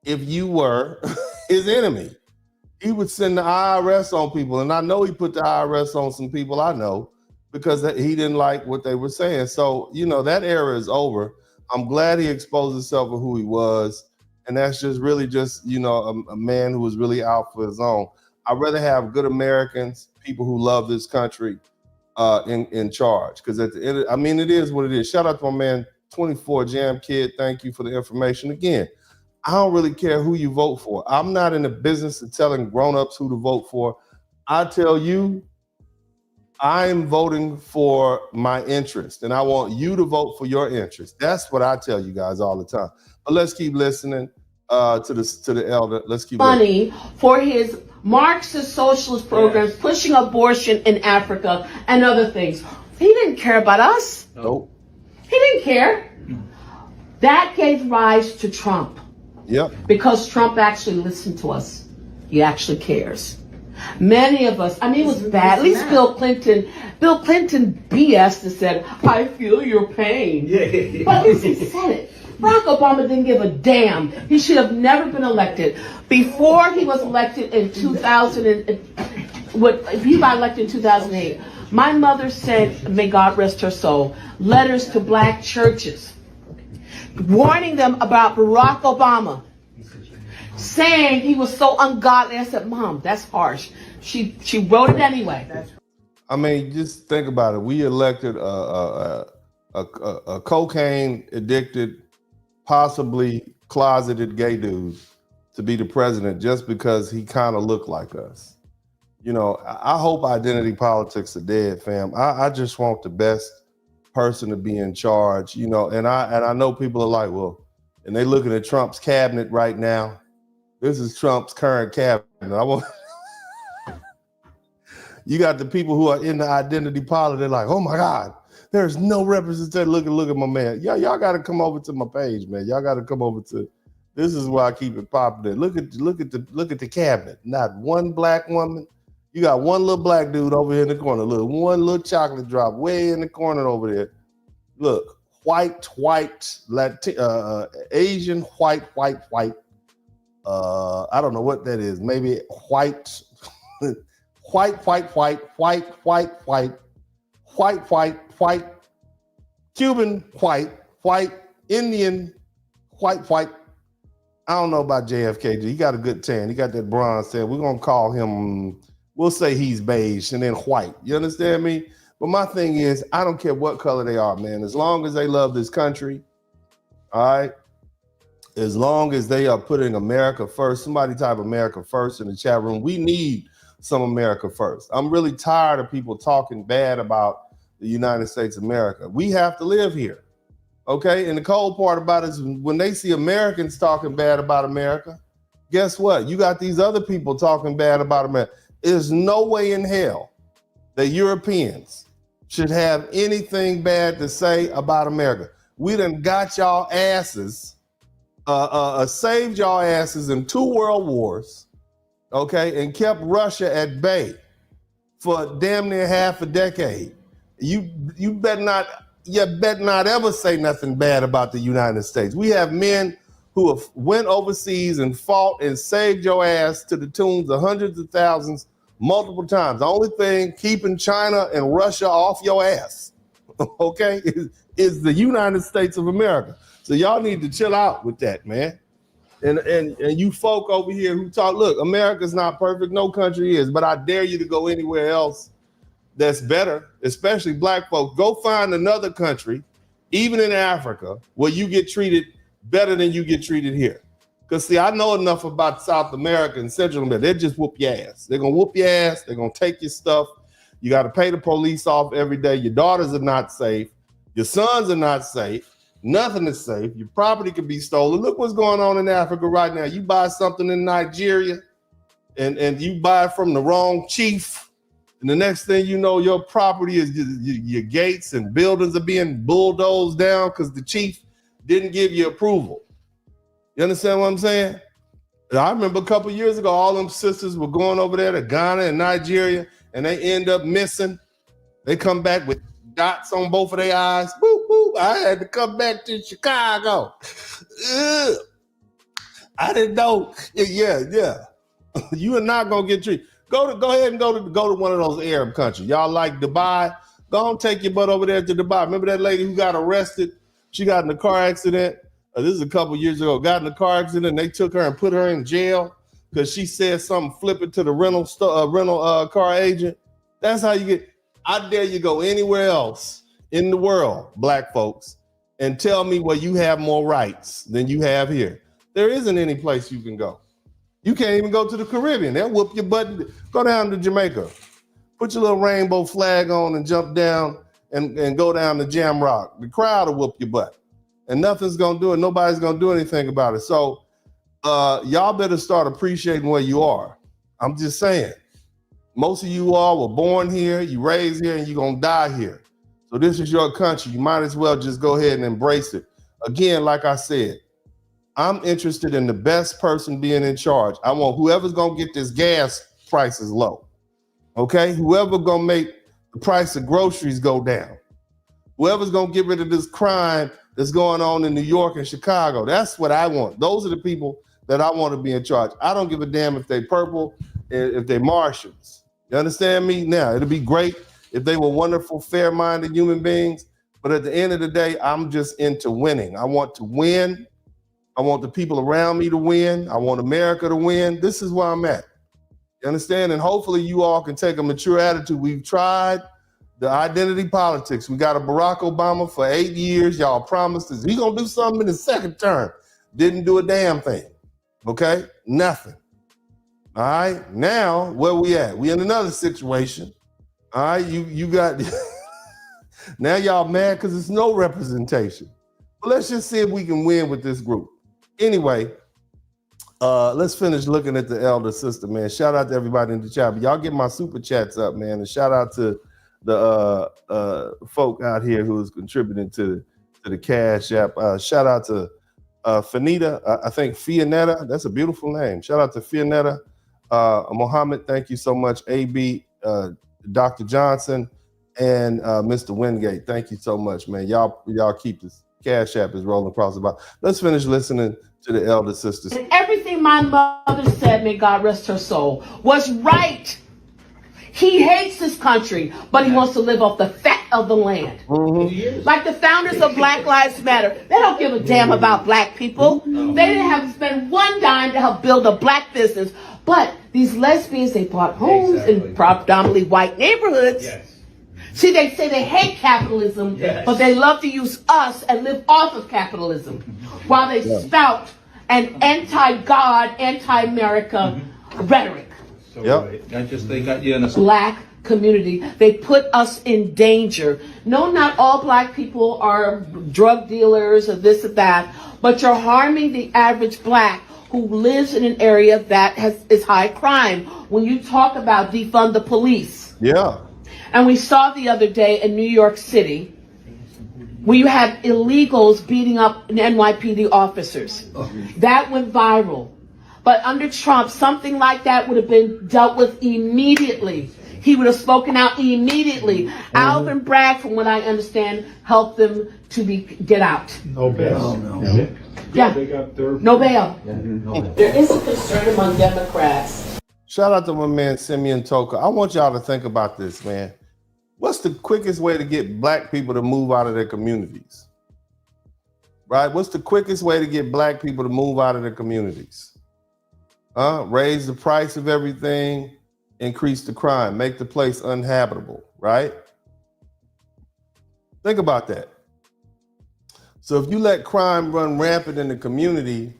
if you were his enemy. He would send the IRS on people. And I know he put the IRS on some people I know because he didn't like what they were saying. So, that era is over. I'm glad he exposed himself for who he was. And that's just really just, a man who was really out for his own. I'd rather have good Americans, people who love this country, in charge. Because at the end, it is what it is. Shout out to my man, 24 Jam Kid. Thank you for the information. Again, I don't really care who you vote for. I'm not in the business of telling grown-ups who to vote for. I tell you, I'm voting for my interest, and I want you to vote for your interest. That's what I tell you guys all the time. But let's keep listening to the elder. Let's keep money for his Marxist socialist programs, pushing abortion in Africa and other things. He didn't care about us. Nope. He didn't care. That gave rise to Trump. Yep. Because Trump actually listened to us. He actually cares. Many of us, it was bad. At least Bill Clinton BS and said, I feel your pain. But at least he said it. Barack Obama didn't give a damn. He should have never been elected. Before he was elected in 2008, my mother sent, may God rest her soul, letters to black churches warning them about Barack Obama, saying he was so ungodly. I said, Mom, that's harsh. She wrote it anyway. Just think about it. We elected a cocaine addicted, possibly closeted gay dude to be the president just because he kind of looked like us. I hope identity politics are dead, fam. I just want the best person to be in charge, and I know people are like, well, and they looking at Trump's cabinet right now. This is Trump's current cabinet. You got the people who are in the identity politics. They're like, oh my God, there's no representation. Look at my man. Y'all got to come over to my page, man. Y'all got to come over to. This is why I keep it popular. Look at the cabinet. Not one black woman. You got one little black dude over here in the corner. Look, one little chocolate drop way in the corner over there. Look, white, Asian, white. I don't know what that is. Maybe white, white, Cuban, white, Indian, white. I don't know about JFK. He got a good tan. He got that bronze tan. We're going to call him, we'll say he's beige and then white. You understand me? But my thing is, I don't care what color they are, man. As long as they love this country, all right? As long as they are putting America first, somebody type America first in the chat room. We need some America first. I'm really tired of people talking bad about the United States of America. We have to live here, okay? And the cold part about it is when they see Americans talking bad about America, guess what? You got these other people talking bad about America. There's no way in hell that Europeans should have anything bad to say about America. We done got y'all asses, saved y'all asses in 2 world wars, okay, and kept Russia at bay for damn near half a decade. You better not ever say nothing bad about the United States. We have men who have went overseas and fought and saved your ass to the tunes of hundreds of thousands multiple times. The only thing keeping China and Russia off your ass, okay, is the United States of America. So y'all need to chill out with that, man. And you folk over here who talk, look, America's not perfect, no country is, but I dare you to go anywhere else that's better, especially black folks. Go find another country, even in Africa, where you get treated better than you get treated here. Because see, I know enough about South America and Central America. They'll just whoop your ass. They're gonna whoop your ass, they're gonna take your stuff. You gotta pay the police off every day. Your daughters are not safe, your sons are not safe. Nothing is safe. Your property could be stolen. Look what's going on in Africa right now. You buy something in Nigeria and you buy it from the wrong chief. And the next thing you know, your property is your gates and buildings are being bulldozed down because the chief didn't give you approval. You understand what I'm saying? I remember a couple years ago, all them sisters were going over there to Ghana and Nigeria and they end up missing. They come back with dots on both of their eyes. Boop, boop. I had to come back to Chicago. I didn't know. Yeah. You are not gonna get treated. Go ahead and go to one of those Arab countries. Y'all like Dubai? Go on, take your butt over there to Dubai. Remember that lady who got arrested? She got in a car accident. This is a couple years ago. Got in a car accident. And they took her and put her in jail because she said something flippant to the rental car agent. That's how you get. I dare you go anywhere else in the world, black folks, and tell me where you have more rights than you have here. There isn't any place you can go. You can't even go to the Caribbean. They'll whoop your butt. Go down to Jamaica. Put your little rainbow flag on and jump down and go down to Jamrock. The crowd will whoop your butt. And nothing's going to do it. Nobody's going to do anything about it. So y'all better start appreciating where you are. I'm just saying. Most of you all were born here, you raised here, and you're going to die here. So this is your country. You might as well just go ahead and embrace it. Again, like I said, I'm interested in the best person being in charge. I want whoever's going to get this gas prices low. Okay? Whoever's going to make the price of groceries go down. Whoever's going to get rid of this crime that's going on in New York and Chicago. That's what I want. Those are the people that I want to be in charge. I don't give a damn if they purple, if they Martians. You understand me? Now, it'd be great if they were wonderful, fair-minded human beings. But at the end of the day, I'm just into winning. I want to win. I want the people around me to win. I want America to win. This is where I'm at. You understand? And hopefully you all can take a mature attitude. We've tried the identity politics. We got a Barack Obama for 8 years. Y'all promised us he's going to do something in his second term. Didn't do a damn thing. Okay? Nothing. All right, now where we at? We in another situation. All right, you got now y'all mad because there's no representation. But let's just see if we can win with this group. Anyway, let's finish looking at the elder sister, man. Shout out to everybody in the chat. But y'all get my super chats up, man, and shout out to the folk out here who is contributing to the Cash App. Shout out to Fanita, I think Fianetta. That's a beautiful name. Shout out to Fianetta. Mohammed, thank you so much. AB, Dr. Johnson, and Mr. Wingate, thank you so much, man. Y'all keep this Cash App is rolling across the bottom. Let's finish listening to the elder sisters. And everything my mother said, may God rest her soul, was right. He hates this country, but he wants to live off the fat of the land. Mm-hmm. Like the founders of Black Lives Matter. They don't give a damn about black people. They didn't have to spend one dime to help build a black business. But these lesbians, they bought homes in predominantly white neighborhoods. Yes. See, they say they hate capitalism, but they love to use us and live off of capitalism while they spout an anti-God, anti-America rhetoric. So I just they got you in a black community. They put us in danger. No, not all black people are drug dealers or this or that, but you're harming the average black who lives in an area that is high crime. When you talk about defund the police. Yeah. And we saw the other day in New York City, where you had illegals beating up NYPD officers. That went viral. But under Trump, something like that would have been dealt with immediately. He would have spoken out immediately. Alvin Bragg, from what I understand, helped them to get out. No bail. Yeah, They got their no bail. There is a concern among Democrats. Shout out to my man Simeon Toka. I want y'all to think about this, man. What's the quickest way to get black people to move out of their communities? Right? What's the quickest way to get black people to move out of their communities? Raise the price of everything, increase the crime, make the place uninhabitable, right? Think about that. So if you let crime run rampant in the community,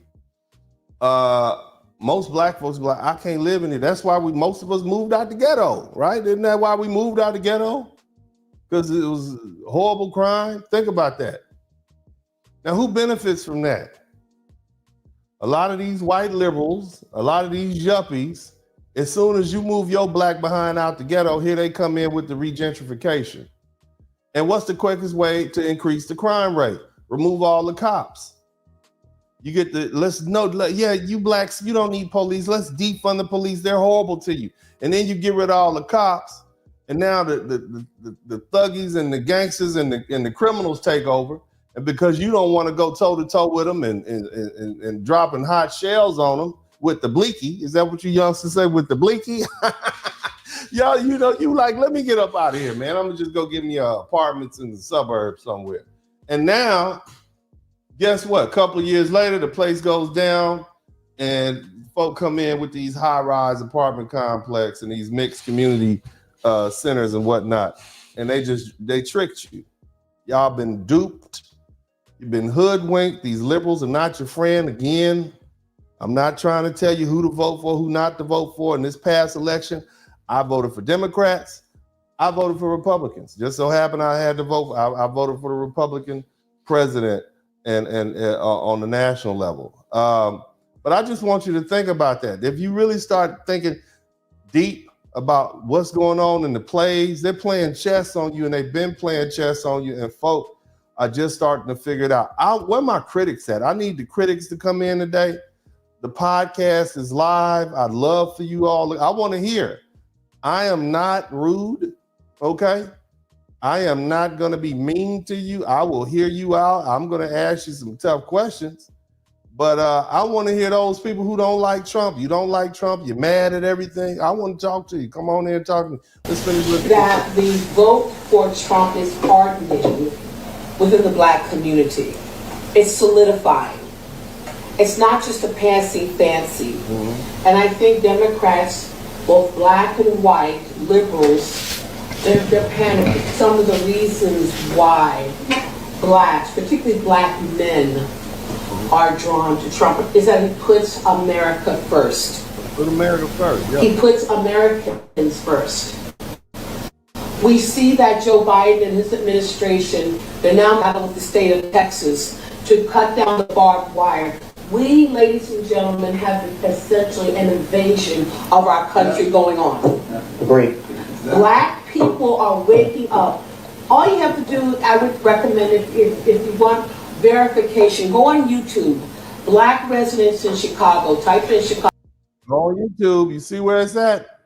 most black folks be like, I can't live in it. That's why most of us moved out the ghetto, right? Isn't that why we moved out the ghetto? Because it was horrible crime. Think about that. Now, who benefits from that? A lot of these white liberals, a lot of these yuppies, as soon as you move your black behind out the ghetto, here they come in with the regentrification. And what's the quickest way to increase the crime rate? Remove all the cops. You get you blacks, you don't need police. Let's defund the police. They're horrible to you. And then you get rid of all the cops. And now the thuggies and the gangsters and the criminals take over. And because you don't want to go toe to toe with them and dropping hot shells on them with the bleaky, is that what you youngsters say, with the bleaky? Y'all, you like, let me get up out of here, man. I'm gonna just go get me apartments in the suburbs somewhere. And now, guess what? A couple of years later, the place goes down and folk come in with these high-rise apartment complex and these mixed community centers and whatnot. And they tricked you. Y'all been duped. You've been hoodwinked. These liberals are not your friend. Again, I'm not trying to tell you who to vote for, who not to vote for. In this past election, I voted for Democrats. I voted for Republicans. Just so happened I had to vote. I voted for the Republican president and on the national level. But I just want you to think about that. If you really start thinking deep about what's going on in the plays, they're playing chess on you, and they've been playing chess on you, and folk are just starting to figure it out. Where my critics at? I need the critics to come in today. The podcast is live. I'd love for you all. I want to hear. I am not rude, okay? I am not going to be mean to you. I will hear you out. I'm going to ask you some tough questions. But I want to hear those people who don't like Trump. You don't like Trump. You're mad at everything. I want to talk to you. Come on in and talk to me. Let's finish with that the vote for Trump is hardening within the black community. It's solidifying. It's not just a passing fancy. Mm-hmm. And I think Democrats, both black and white, liberals, they're panicking. Some of the reasons why blacks, particularly black men, are drawn to Trump is that he puts America first. Put America first, yeah. He puts Americans first. We see that Joe Biden and his administration, they're now battling with the state of Texas to cut down the barbed wire. We, ladies and gentlemen, have essentially an invasion of our country going on. Great. Black people are waking up. All you have to do, I would recommend, if you want verification, go on YouTube. Black residents in Chicago. Type in Chicago. Go on YouTube. You see where it's at?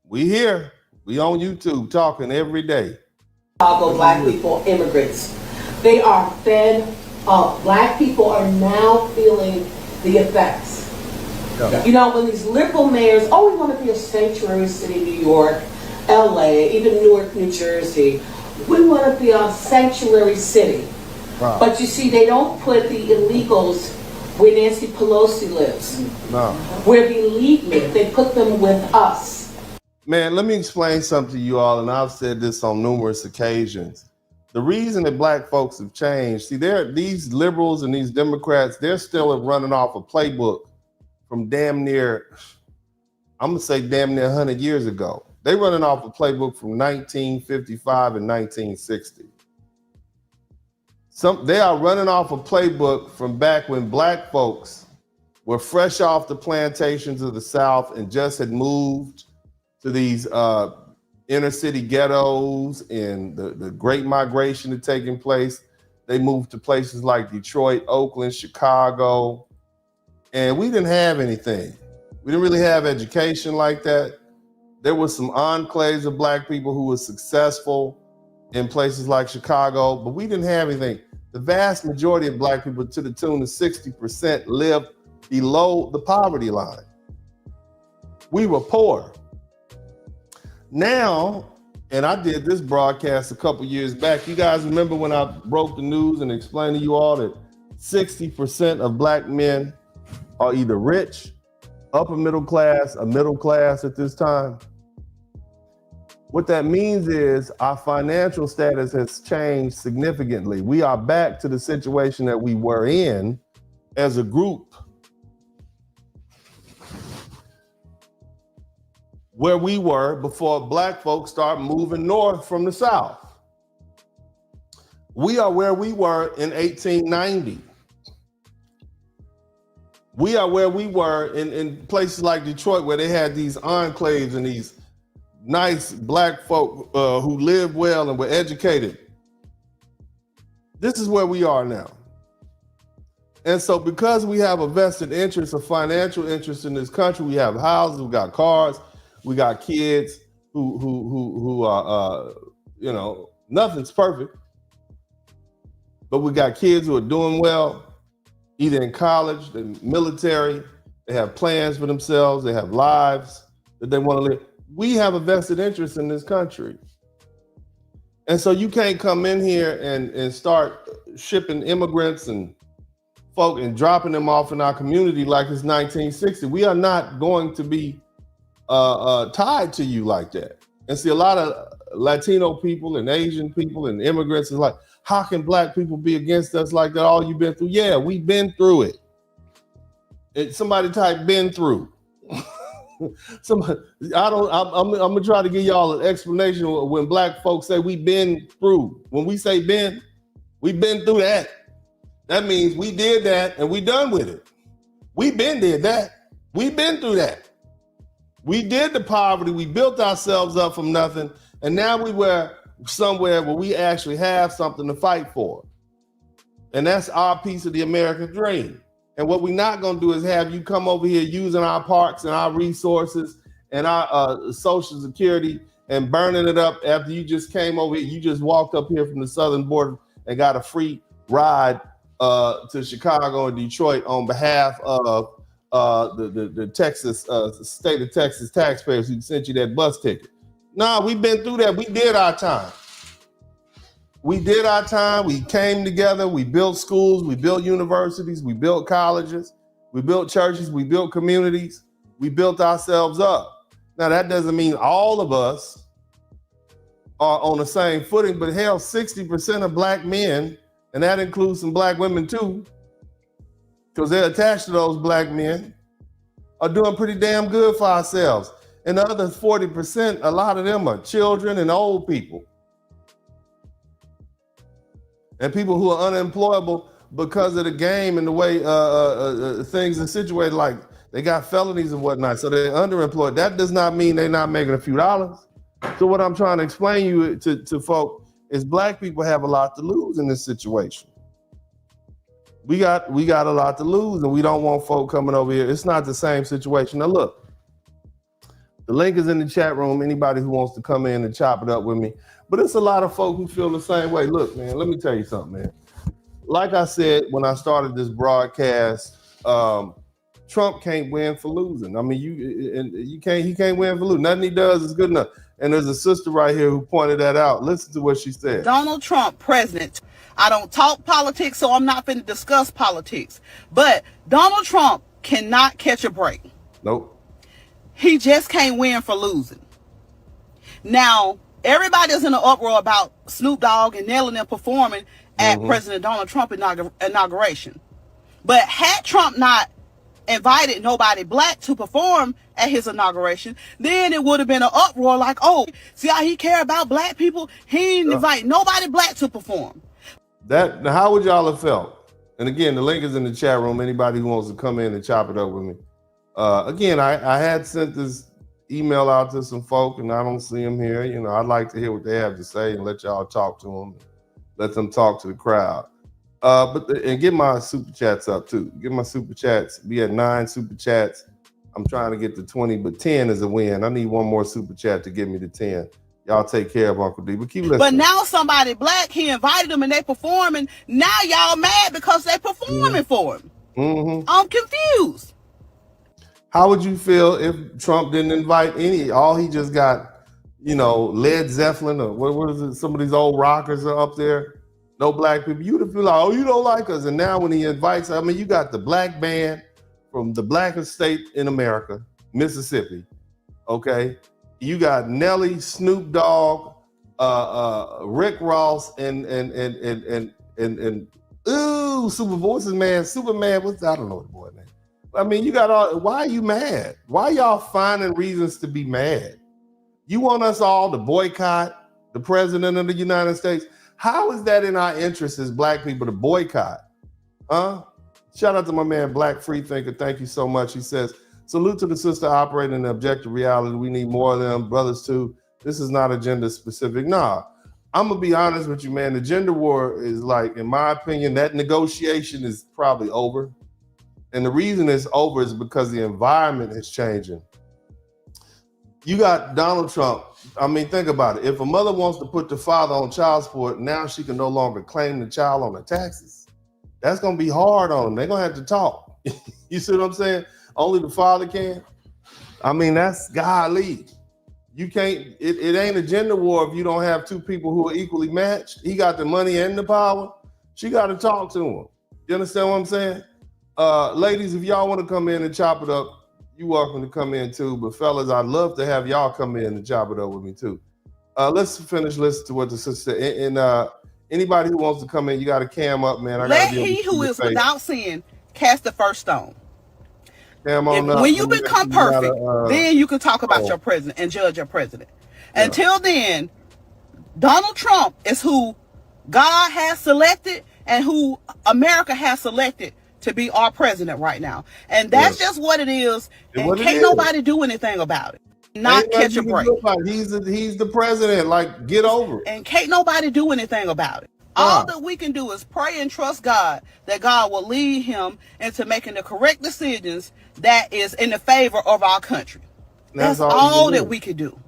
We here. We on YouTube talking every day. Chicago, black people, immigrants. They are fed up. Black people are now feeling the effects. Yeah. You know, when these liberal mayors, we want to be a sanctuary city, New York, LA, even Newark, New Jersey. We want to be a sanctuary city. Wow. But you see, they don't put the illegals where Nancy Pelosi lives. No. Where the elite, they put them with us. Man, let me explain something to you all, and I've said this on numerous occasions. The reason that black folks have changed, see, these liberals and these Democrats, they're still running off a playbook from damn near 100 years ago. They're running off a playbook from 1955 and 1960. They are running off a playbook from back when black folks were fresh off the plantations of the South and just had moved to these inner city ghettos and the great migration that's taking place. They moved to places like Detroit, Oakland, Chicago, and we didn't have anything. We didn't really have education like that. There was some enclaves of Black people who were successful in places like Chicago, but we didn't have anything. The vast majority of Black people, to the tune of 60%, lived below the poverty line. We were poor. Now, and I did this broadcast a couple years back. You guys remember when I broke the news and explained to you all that 60% of Black men are either rich, upper middle class, or middle class at this time? What that means is our financial status has changed significantly. We are back to the situation that we were in as a group, where we were before Black folks start moving north from the South. We are where we were in 1890. We are where we were in places like Detroit, where they had these enclaves and these nice Black folk who lived well and were educated. This is where we are now. And so because we have a vested interest, a financial interest in this country, we have houses, we got cars, we got kids who are, nothing's perfect, but we got kids who are doing well, either in college, the military, they have plans for themselves, they have lives that they want to live. We have a vested interest in this country. And so you can't come in here and start shipping immigrants and folk and dropping them off in our community like it's 1960. We are not going to be tied to you like that. And see, a lot of Latino people and Asian people and immigrants is like, how can Black people be against us like that? All you've been through? Yeah, we've been through it. Somebody type "been through." I'm gonna try to give y'all an explanation when Black folks say we been through. When we say been, we've been through that. That means we did that and we done with it. We been did that. We've been through that. We did the poverty. We built ourselves up from nothing, and now we were somewhere where we actually have something to fight for, and that's our piece of the American dream. And what we're not going to do is have you come over here using our parks and our resources and our Social Security and burning it up after you just came over here. You just walked up here from the southern border and got a free ride to Chicago and Detroit on behalf of the Texas state of Texas taxpayers who sent you that bus ticket. No, we've been through that. We did our time. We did our time. We came together. We built schools. We built universities. We built colleges. We built churches. We built communities. We built ourselves up. Now, that doesn't mean all of us are on the same footing, but hell, 60% of Black men, and that includes some Black women too, because they're attached to those Black men, are doing pretty damn good for ourselves. And the other 40%, a lot of them are children and old people. And people who are unemployable because of the game and the way things are situated, like they got felonies and whatnot, so they're underemployed. That does not mean they're not making a few dollars. So what I'm trying to explain you to folk is Black people have a lot to lose in this situation. We got a lot to lose, and we don't want folk coming over here. It's not the same situation. Now look, the link is in the chat room. Anybody who wants to come in and chop it up with me. But it's a lot of folk who feel the same way. Look, man, let me tell you something, man. Like I said when I started this broadcast, Trump can't win for losing. I mean, he can't win for losing. Nothing he does is good enough. And there's a sister right here who pointed that out. Listen to what she said. Donald Trump, president. I don't talk politics, so I'm not going to discuss politics. But Donald Trump cannot catch a break. Nope. He just can't win for losing. Now, everybody's in an uproar about Snoop Dogg and Nelly and performing at President Donald Trump inauguration. But had Trump not invited nobody Black to perform at his inauguration, then it would have been an uproar like, oh, see how he care about Black people? He didn't invite nobody Black to perform. Now, how would y'all have felt? And again, the link is in the chat room. Anybody who wants to come in and chop it up with me. Again, I had sent this email out to some folk, and I don't see them here. You know, I'd like to hear what they have to say and let y'all talk to them. Let them talk to the crowd. And get my super chats up too. Get my super chats. Be at 9 super chats. I'm trying to get to 20, but 10 is a win. I need one more super chat to get me to 10. Y'all take care of Uncle D. But keep listening. But now somebody black, he invited them and they performing. Now y'all mad because they performing for him. Mm-hmm. I'm confused. How would you feel if Trump didn't invite any? All he just got, you know, Led Zeppelin or what is it? Some of these old rockers are up there. No black people. You'd feel like, oh, you don't like us. And now when he invites, I mean, you got the black band from the blackest state in America, Mississippi. Okay. You got Nelly, Snoop Dogg, Rick Ross, and Super Voices Man, Superman. I don't know the boy name. I mean, you got all. Why are you mad? Why y'all finding reasons to be mad? You want us all to boycott the president of the United States? How is that in our interest as black people to boycott? Huh? Shout out to my man, Black Freethinker. Thank you so much. He says, salute to the sister operating in the objective reality. We need more of them. Brothers too. This is not a gender specific. Nah, I'm going to be honest with you, man. The gender war is like, in my opinion, that negotiation is probably over. And the reason it's over is because the environment is changing. You got Donald Trump. I mean, think about it. If a mother wants to put the father on child support, now she can no longer claim the child on her taxes. That's going to be hard on them. They're going to have to talk. You see what I'm saying? Only the father can. I mean, that's godly. You can't, it ain't a gender war if you don't have two people who are equally matched. He got the money and the power. She got to talk to him. You understand what I'm saying? Ladies, if y'all want to come in and chop it up, you're welcome to come in too. But fellas, I'd love to have y'all come in and chop it up with me too. Let's finish listening to what the sister and anybody who wants to come in, you got a cam up, man. Let he who is without sin cast the first stone. When you become perfect, then you can talk about your president and judge your president. Yeah. Until then, Donald Trump is who God has selected and who America has selected to be our president right now. And that's just what it is. And can't nobody do anything about it. Not catch a break. He's the president. Like, get over it. And can't nobody do anything about it. All that we can do is pray and trust God that God will lead him into making the correct decisions that is in the favor of our country. That's all that we can do.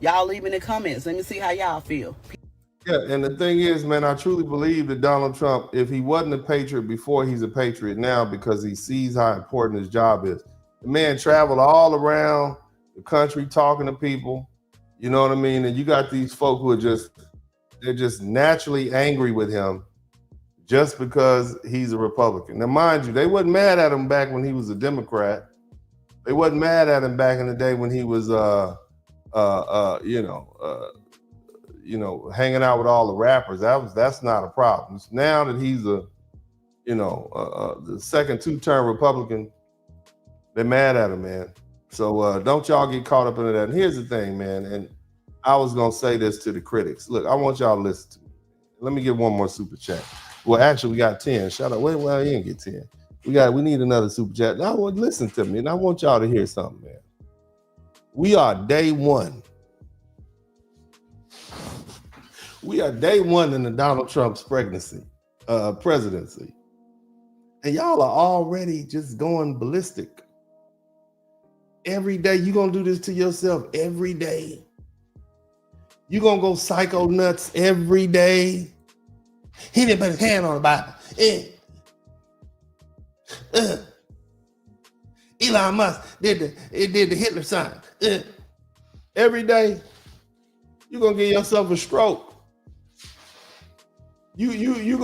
Y'all leave in the comments. Let me see how y'all feel. Yeah, and the thing is, man, I truly believe that Donald Trump, if he wasn't a patriot before, he's a patriot now because he sees how important his job is. The man traveled all around the country talking to people, you know what I mean? And you got these folk who are they're just naturally angry with him just because he's a Republican. Now, mind you, they wasn't mad at him back when he was a Democrat. They wasn't mad at him back in the day when he was, hanging out with all the rappers. That's not a problem. It's now that he's the second two-term Republican, they're mad at him, man. So don't y'all get caught up into that. And here's the thing, man, and I was gonna say this to the critics. Look, I want y'all to listen to me. Let me get one more super chat. Well, actually, we got 10. Shout out. Well, you didn't get 10. We need another super chat. Now, listen to me, and I want y'all to hear something, man. We are day one. We are day one in the Donald Trump's presidency. And y'all are already just going ballistic. Every day, you're going to do this to yourself every day. You're going to go psycho nuts every day. He didn't put his hand on the Bible. Elon Musk did the Hitler sign. Every day, you're going to give yourself a stroke. You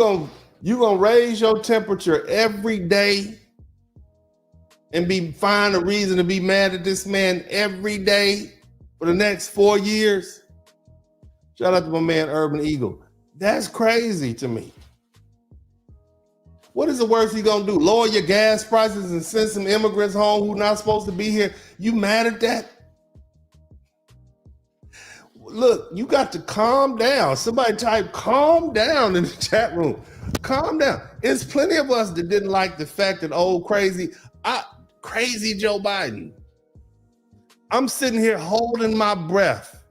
gonna raise your temperature every day and find a reason to be mad at this man every day for the next 4 years. Shout out to my man Urban Eagle. That's crazy to me. What is the worst he gonna do? Lower your gas prices and send some immigrants home who not supposed to be here? You mad at that? Look, you got to calm down. Somebody type calm down in the chat room. Calm down. There's plenty of us that didn't like the fact that crazy Joe Biden I'm sitting here holding my breath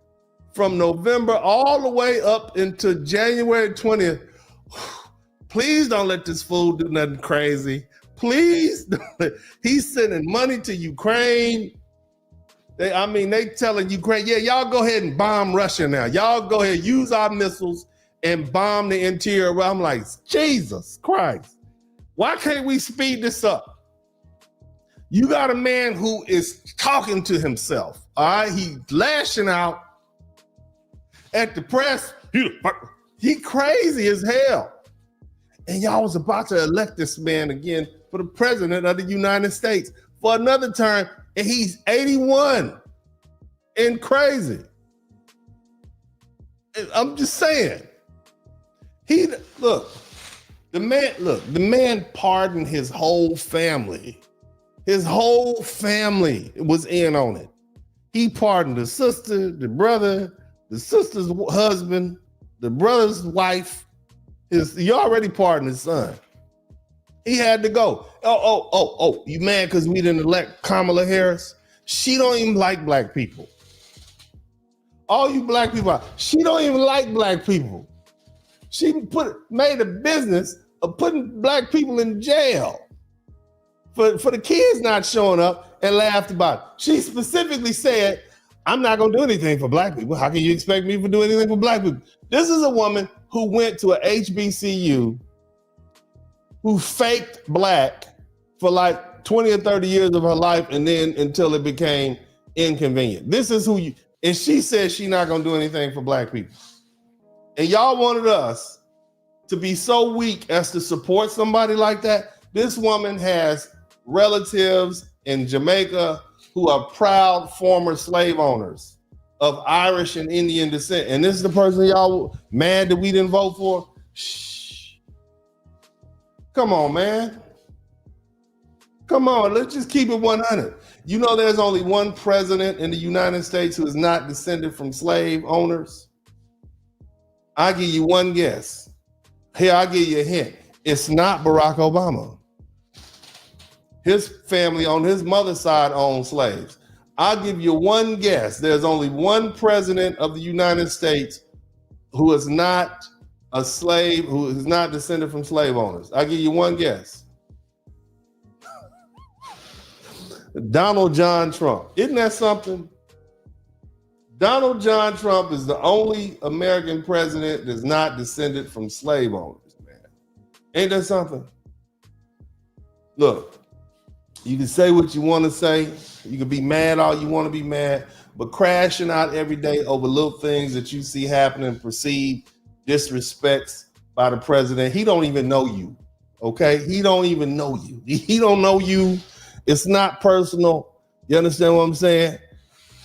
from November all the way up into January 20th. Please don't let this fool do nothing crazy. Please don't. He's sending money to Ukraine. They telling Ukraine, yeah, y'all go ahead and bomb Russia now. Y'all go ahead, use our missiles and bomb the interior. I'm like, Jesus Christ. Why can't we speed this up? You got a man who is talking to himself. All right, he's lashing out at the press. He crazy as hell. And y'all was about to elect this man again for the president of the United States for another term, and he's 81 and crazy. I'm just saying. The man pardoned his whole family. His whole family was in on it. He pardoned the sister, the brother, the sister's husband, the brother's wife. He already pardoned his son. He had to go. Oh, you mad because we didn't elect Kamala Harris? She don't even like black people. All you black people, she don't even like black people. She made a business of putting black people in jail for the kids not showing up and laughed about it. She specifically said, I'm not going to do anything for black people. How can you expect me to do anything for black people? This is a woman who went to a HBCU, who faked black for like 20 or 30 years of her life, and then until it became inconvenient. This is who and she said she's not going to do anything for black people. And y'all wanted us to be so weak as to support somebody like that. This woman has relatives in Jamaica who are proud former slave owners of Irish and Indian descent. And this is the person y'all mad that we didn't vote for? Shh. Come on, man. Come on, let's just keep it 100. You know there's only one president in the United States who is not descended from slave owners? I'll give you one guess. Here, I'll give you a hint. It's not Barack Obama. His family on his mother's side owned slaves. I'll give you one guess. There's only one president of the United States who is not a slave, who is not descended from slave owners. I'll give you one guess. Donald John Trump. Isn't that something? Donald John Trump is the only American president that's not descended from slave owners, man. Ain't that something? Look, you can say what you want to say. You can be mad all you want to be mad, but crashing out every day over little things that you see happening, perceived disrespects by the president. He don't even know you, okay? He don't even know you. He don't know you. It's not personal. You understand what I'm saying?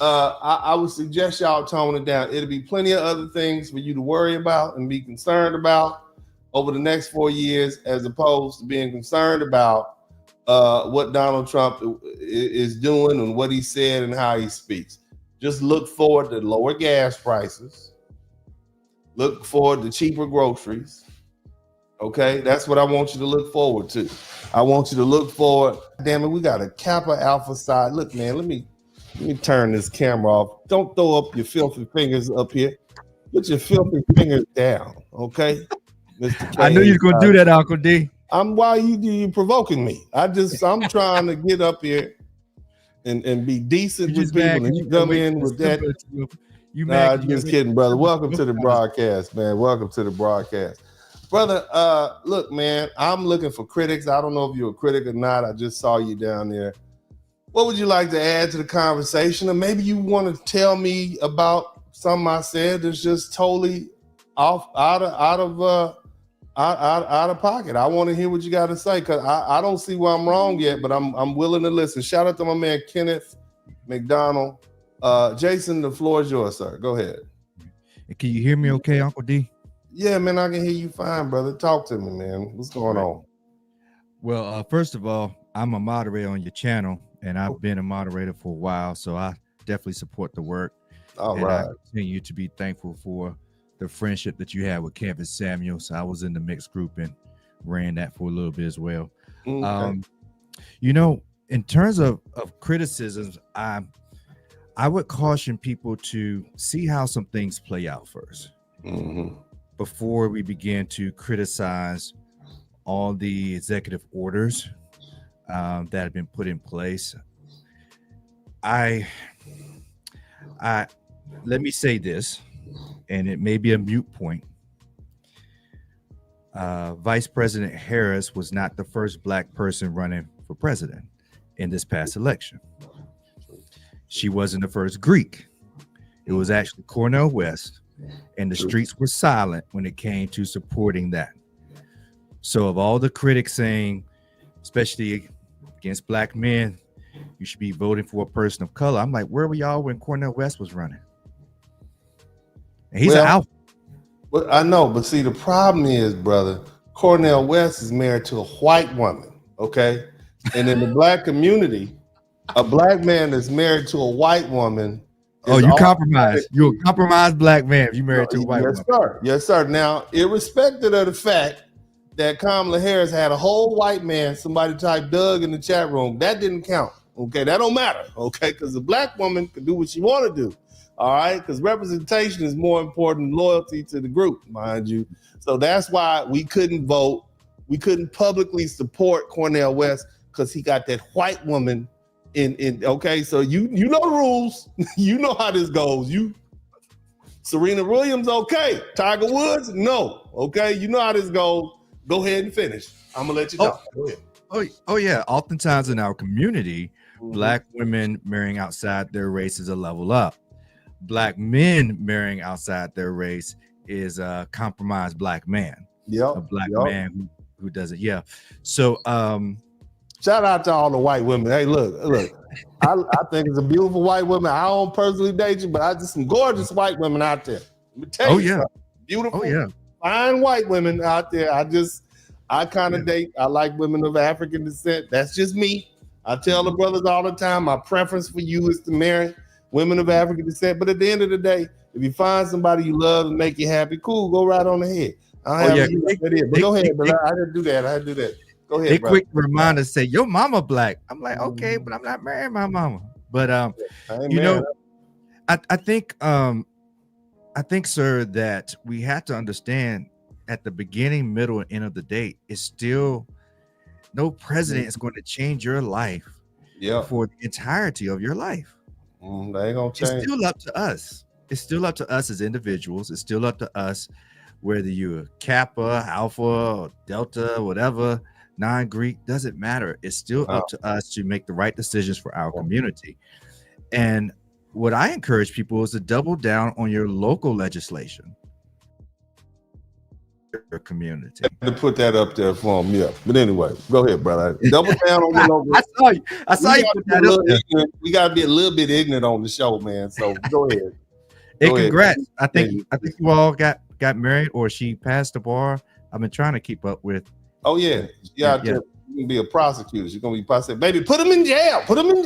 I would suggest y'all tone it down. It'll be plenty of other things for you to worry about and be concerned about over the next 4 years, as opposed to being concerned about what Donald Trump is doing and what he said and how he speaks. Just look forward to lower gas prices. Look forward to cheaper groceries. Okay, that's what I want you to look forward to. I want you to look forward. Damn it, we got a Kappa Alpha side. Look, man, let me turn this camera off. Don't throw up your filthy fingers up here. Put your filthy fingers down, okay? Mr. I knew you were gonna do that, Uncle D. Why you provoking me? I'm trying to get up here and be decent with people, and you come in with that. I'm just kidding, brother. Welcome to the broadcast, man. Welcome to the broadcast. Brother, look, man, I'm looking for critics. I don't know if you're a critic or not. I just saw you down there. What would you like to add to the conversation? Or maybe you want to tell me about something I said that's just totally out of pocket. I want to hear what you got to say, because I don't see where I'm wrong yet, but I'm willing to listen. Shout out to my man Kenneth McDonald. Jason, the floor is yours, sir. Go ahead. Can you hear me okay, Uncle D? Yeah, man, I can hear you fine, brother. Talk to me, man. What's going on? Well, first of all, I'm a moderator on your channel, and I've been a moderator for a while, so I definitely support the work. All right. I continue to be thankful for the friendship that you had with Kevin Samuels. I was in the mixed group and ran that for a little bit as well. Okay. You know, in terms of criticisms, I would caution people to see how some things play out first before we begin to criticize all the executive orders that have been put in place. I let me say this, and it may be a moot point. Vice President Harris was not the first Black person running for president in this past election. She wasn't the first Greek. It was actually Cornel West, and the streets were silent when it came to supporting that. So of all the critics saying, especially against Black men, you should be voting for a person of color, I'm like, where were y'all when Cornel West was running? And he's an alpha. Well, I know, but see, the problem is, brother, Cornel West is married to a white woman, okay? And in the Black community, a Black man that's married to a white woman. Oh, you compromise. You're a compromised Black man if you married to a white woman. Yes, sir. Yes, sir. Now, irrespective of the fact that Kamala Harris had a whole white man, somebody typed Doug in the chat room, that didn't count. Okay, that don't matter. Okay, because the Black woman can do what she want to do. All right, because representation is more important than loyalty to the group, mind you. So that's why we couldn't vote. We couldn't publicly support Cornel West because he got that white woman in. Okay, so you know the rules. You know how this goes. Serena Williams, okay. Tiger Woods, no. Okay, you know how this goes. Go ahead and finish. I'm gonna let you talk. Go ahead. Oh yeah. Oftentimes in our community, Black women marrying outside their race is a level up. Black men marrying outside their race is a compromised Black man. Yep. A Black man who does it. Yeah. So shout out to all the white women. Hey, look. I think it's a beautiful white woman. I don't personally date you, but I just some gorgeous white women out there. Let me tell you something. Beautiful, fine white women out there. I kind of date. I like women of African descent. That's just me. I tell the brothers all the time, my preference for you is to marry women of African descent. But at the end of the day, if you find somebody you love and make you happy, cool, go right on ahead. Go ahead, but I didn't do that. Go ahead. They quick reminder say, your mama Black. I'm like, okay, but I'm not marrying my mama. But I think, sir, that we have to understand at the beginning, middle, and end of the day, it's still no president is going to change your life for the entirety of your life. They ain't gonna change. It's still up to us. It's still up to us as individuals. It's still up to us, whether you're Kappa, Alpha, Delta, whatever, non-Greek, doesn't matter. It's still up to us to make the right decisions for our community. And what I encourage people is to double down on your local legislation. Your community. To put that up there for them, But anyway, go ahead, brother. Double down on your local. I saw you put that up there. We gotta be a little bit ignorant on the show, man. So go ahead. Congrats. I think you all got married, or she passed the bar. I've been trying to keep up with. Oh yeah. You can be a prosecutor. You're gonna be prosecutor. Baby, put him in jail. Put him in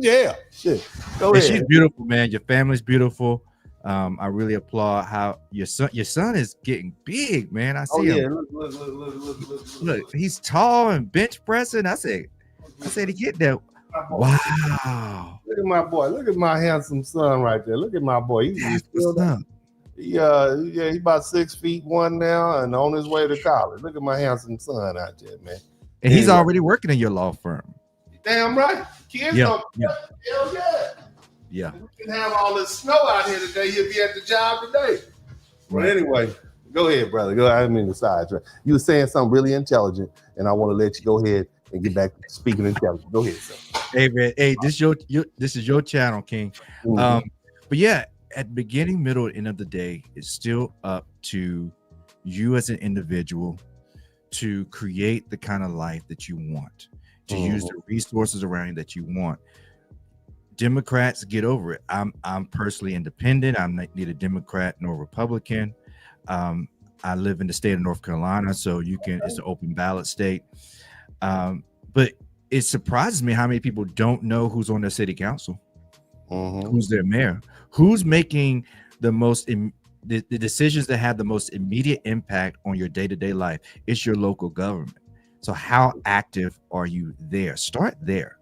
jail. Shit. Go ahead. She's beautiful, man. Your family's beautiful. I really applaud how your son is getting big, man. I see him. Look, he's tall and bench pressing. I said he get that. Wow. Look at my boy. Look at my handsome son right there. Look at my boy. He's about 6 feet 1 now and on his way to college. Look at my handsome son out there, man. And he's already working in your law firm. Damn right. Kids hell yeah. Yeah. We can have all this snow out here today. You'll be at the job today. But anyway, go ahead, brother. Go ahead. I didn't mean to sidetrack. You were saying something really intelligent, and I want to let you go ahead and get back to speaking intelligent. Go ahead, sir. Hey, man. Hey, this is your channel, King. But yeah, at the beginning, middle, and end of the day, it's still up to you as an individual to create the kind of life that you want, to use the resources around you that you want. Democrats, get over it. I'm personally independent. I'm neither Democrat nor Republican. I live in the state of North Carolina, so it's an open ballot state. But it surprises me how many people don't know who's on their city council, who's their mayor, who's making the decisions that have the most immediate impact on your day-to-day life. It's your local government. So how active are you there? Start there.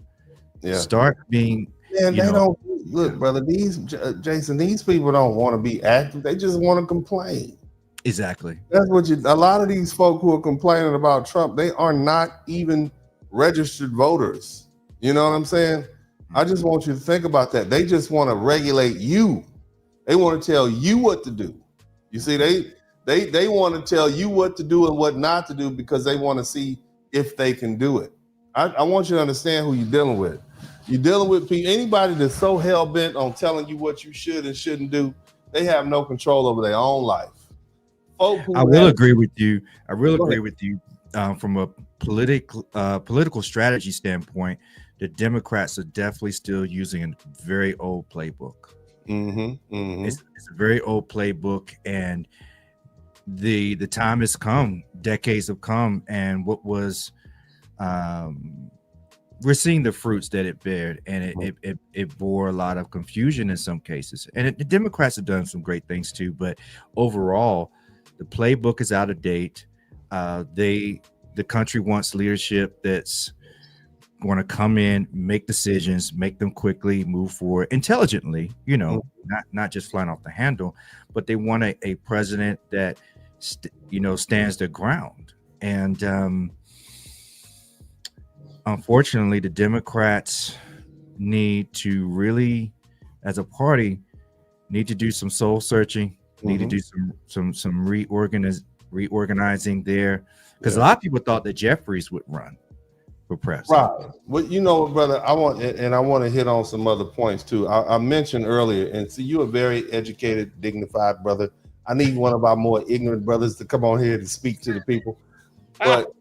Start being Man, You they know, don't look, brother. Jason, these people don't want to be active. They just want to complain. exactly. That's what a lot of these folk who are complaining about Trump, they are not even registered voters. You know what I'm saying? I just want you to think about that. They just want to regulate you. They want to tell you what to do. You see, they want to tell you what to do and what not to do because they want to see if they can do it. I want you to understand who you're dealing with. You're dealing with people, anybody that's so hell-bent on telling you what you should and shouldn't do, they have no control over their own life. I will agree with you. I will agree with you from a political strategy standpoint. The Democrats are definitely still using a very old playbook. It's a very old playbook, and the time has come. Decades have come, and what was we're seeing the fruits that it bared, and it bore a lot of confusion in some cases. And the Democrats have done some great things too, but overall, the playbook is out of date. The country wants leadership that's going to come in, make decisions, make them quickly, move forward intelligently. You know, not just flying off the handle, but they want a president that stands their ground. And unfortunately, the Democrats need to really, as a party, need to do some soul searching. Need to do some reorganizing there, because a lot of people thought that Jeffries would run for president. Right. Well, you know, brother, I want to hit on some other points too. I mentioned earlier, and see, you're a very educated, dignified brother. I need one of our more ignorant brothers to come on here to speak to the people. But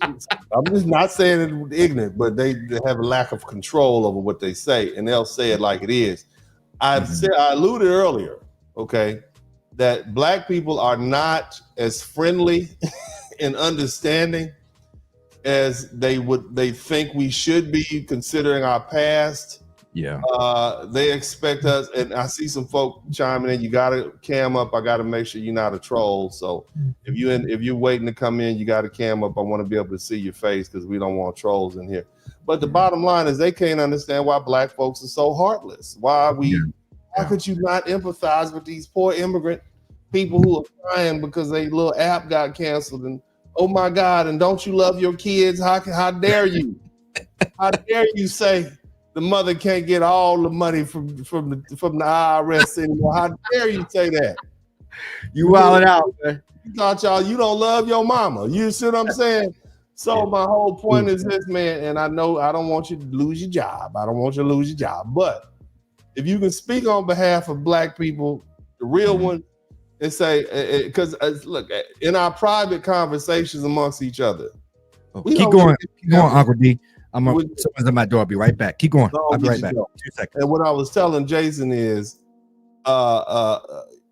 I'm just not saying it ignorant, but they have a lack of control over what they say, and they'll say it like it is. I alluded earlier, okay, that black people are not as friendly and understanding as they think we should be, considering our past. Yeah. They expect us, and I see some folk chiming in. You got to cam up. I got to make sure you're not a troll. So if you're waiting to come in, you got to cam up. I want to be able to see your face because we don't want trolls in here. But the bottom line is they can't understand why black folks are so heartless. Why could you not empathize with these poor immigrant people who are crying because their little app got canceled? And oh my God, and don't you love your kids? How dare you? How dare you say the mother can't get all the money from the IRS anymore? How dare you say that? You wilding out, man. You thought you don't love your mama. You see what I'm saying? So my whole point is this, man, and I know I don't want you to lose your job. I don't want you to lose your job. But if you can speak on behalf of black people, the real one, and say, because look, in our private conversations amongst each other. Keep going, Uncle D. Someone's at my door. I'll be right back. Keep going. I'll be right back. 2 seconds. And what I was telling Jason is,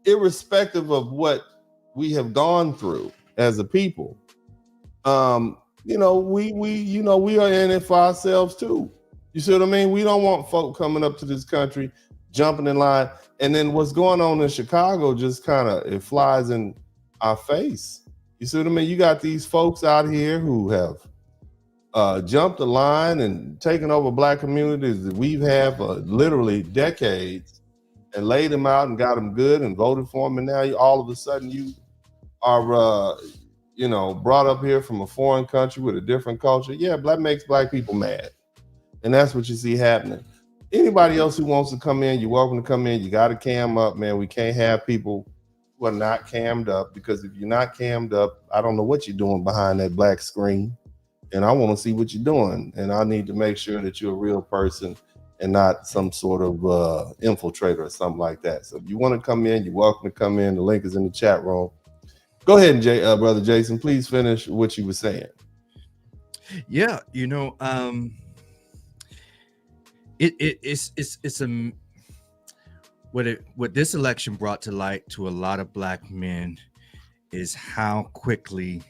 irrespective of what we have gone through as a people, we are in it for ourselves too. You see what I mean? We don't want folk coming up to this country, jumping in line. And then what's going on in Chicago just kind of, it flies in our face. You see what I mean? You got these folks out here who have jumped the line and taken over black communities that we've had for literally decades and laid them out and got them good and voted for them. And now all of a sudden you are, brought up here from a foreign country with a different culture. Yeah, makes black people mad. And that's what you see happening. Anybody else who wants to come in, you're welcome to come in. You got to cam up, man. We can't have people who are not cammed up, because if you're not cammed up, I don't know what you're doing behind that black screen. And I want to see what you're doing. And I need to make sure that you're a real person and not some sort of infiltrator or something like that. So if you want to come in, you're welcome to come in. The link is in the chat room. Go ahead, Brother Jason. Please finish what you were saying. Yeah, what this election brought to light to a lot of black men is how quickly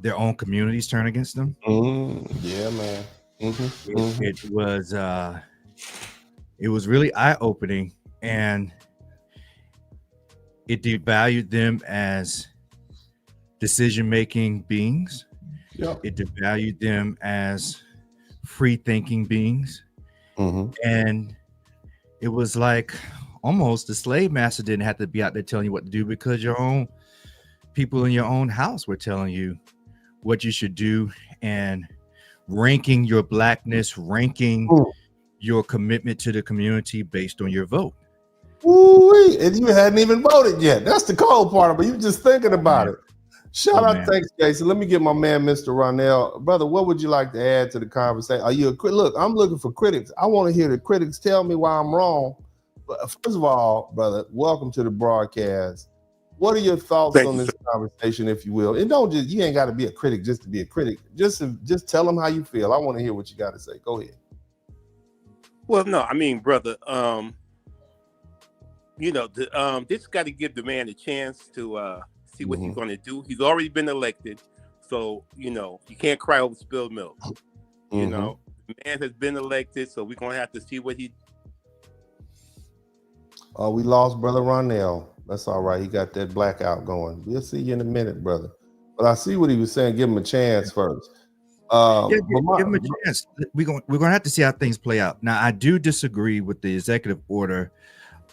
their own communities turn against them. Yeah, man. It was really eye-opening, and it devalued them as decision-making beings. Yep. It devalued them as free thinking beings. And it was like almost the slave master didn't have to be out there telling you what to do, because your own people in your own house were telling you what you should do and ranking your blackness, ranking your commitment to the community based on your vote. Ooh, and you hadn't even voted yet. That's the cold part of it. You just thinking about it. Shout out, thanks, Jason. Let me get my man, Mr. Ronell. Brother, what would you like to add to the conversation? Are you a critic? Look, I'm looking for critics. I want to hear the critics tell me why I'm wrong. But first of all, brother, welcome to the broadcast. What are your thoughts on this conversation, if you will? And don't just, you ain't got to be a critic just to be a critic. Just tell them how you feel. I want to hear what you got to say. Go ahead. Well, no, I mean, brother, you know, this got to give the man a chance to see what he's going to do. He's already been elected, so you know you can't cry over spilled milk. You know, the man has been elected, so we're gonna have to see what he. Oh, we lost Brother Ronell. That's all right. He got that blackout going. We'll see you in a minute, brother. But I see what he was saying. Give him a chance first. Give him a chance. We're gonna have to see how things play out. Now, I do disagree with the executive order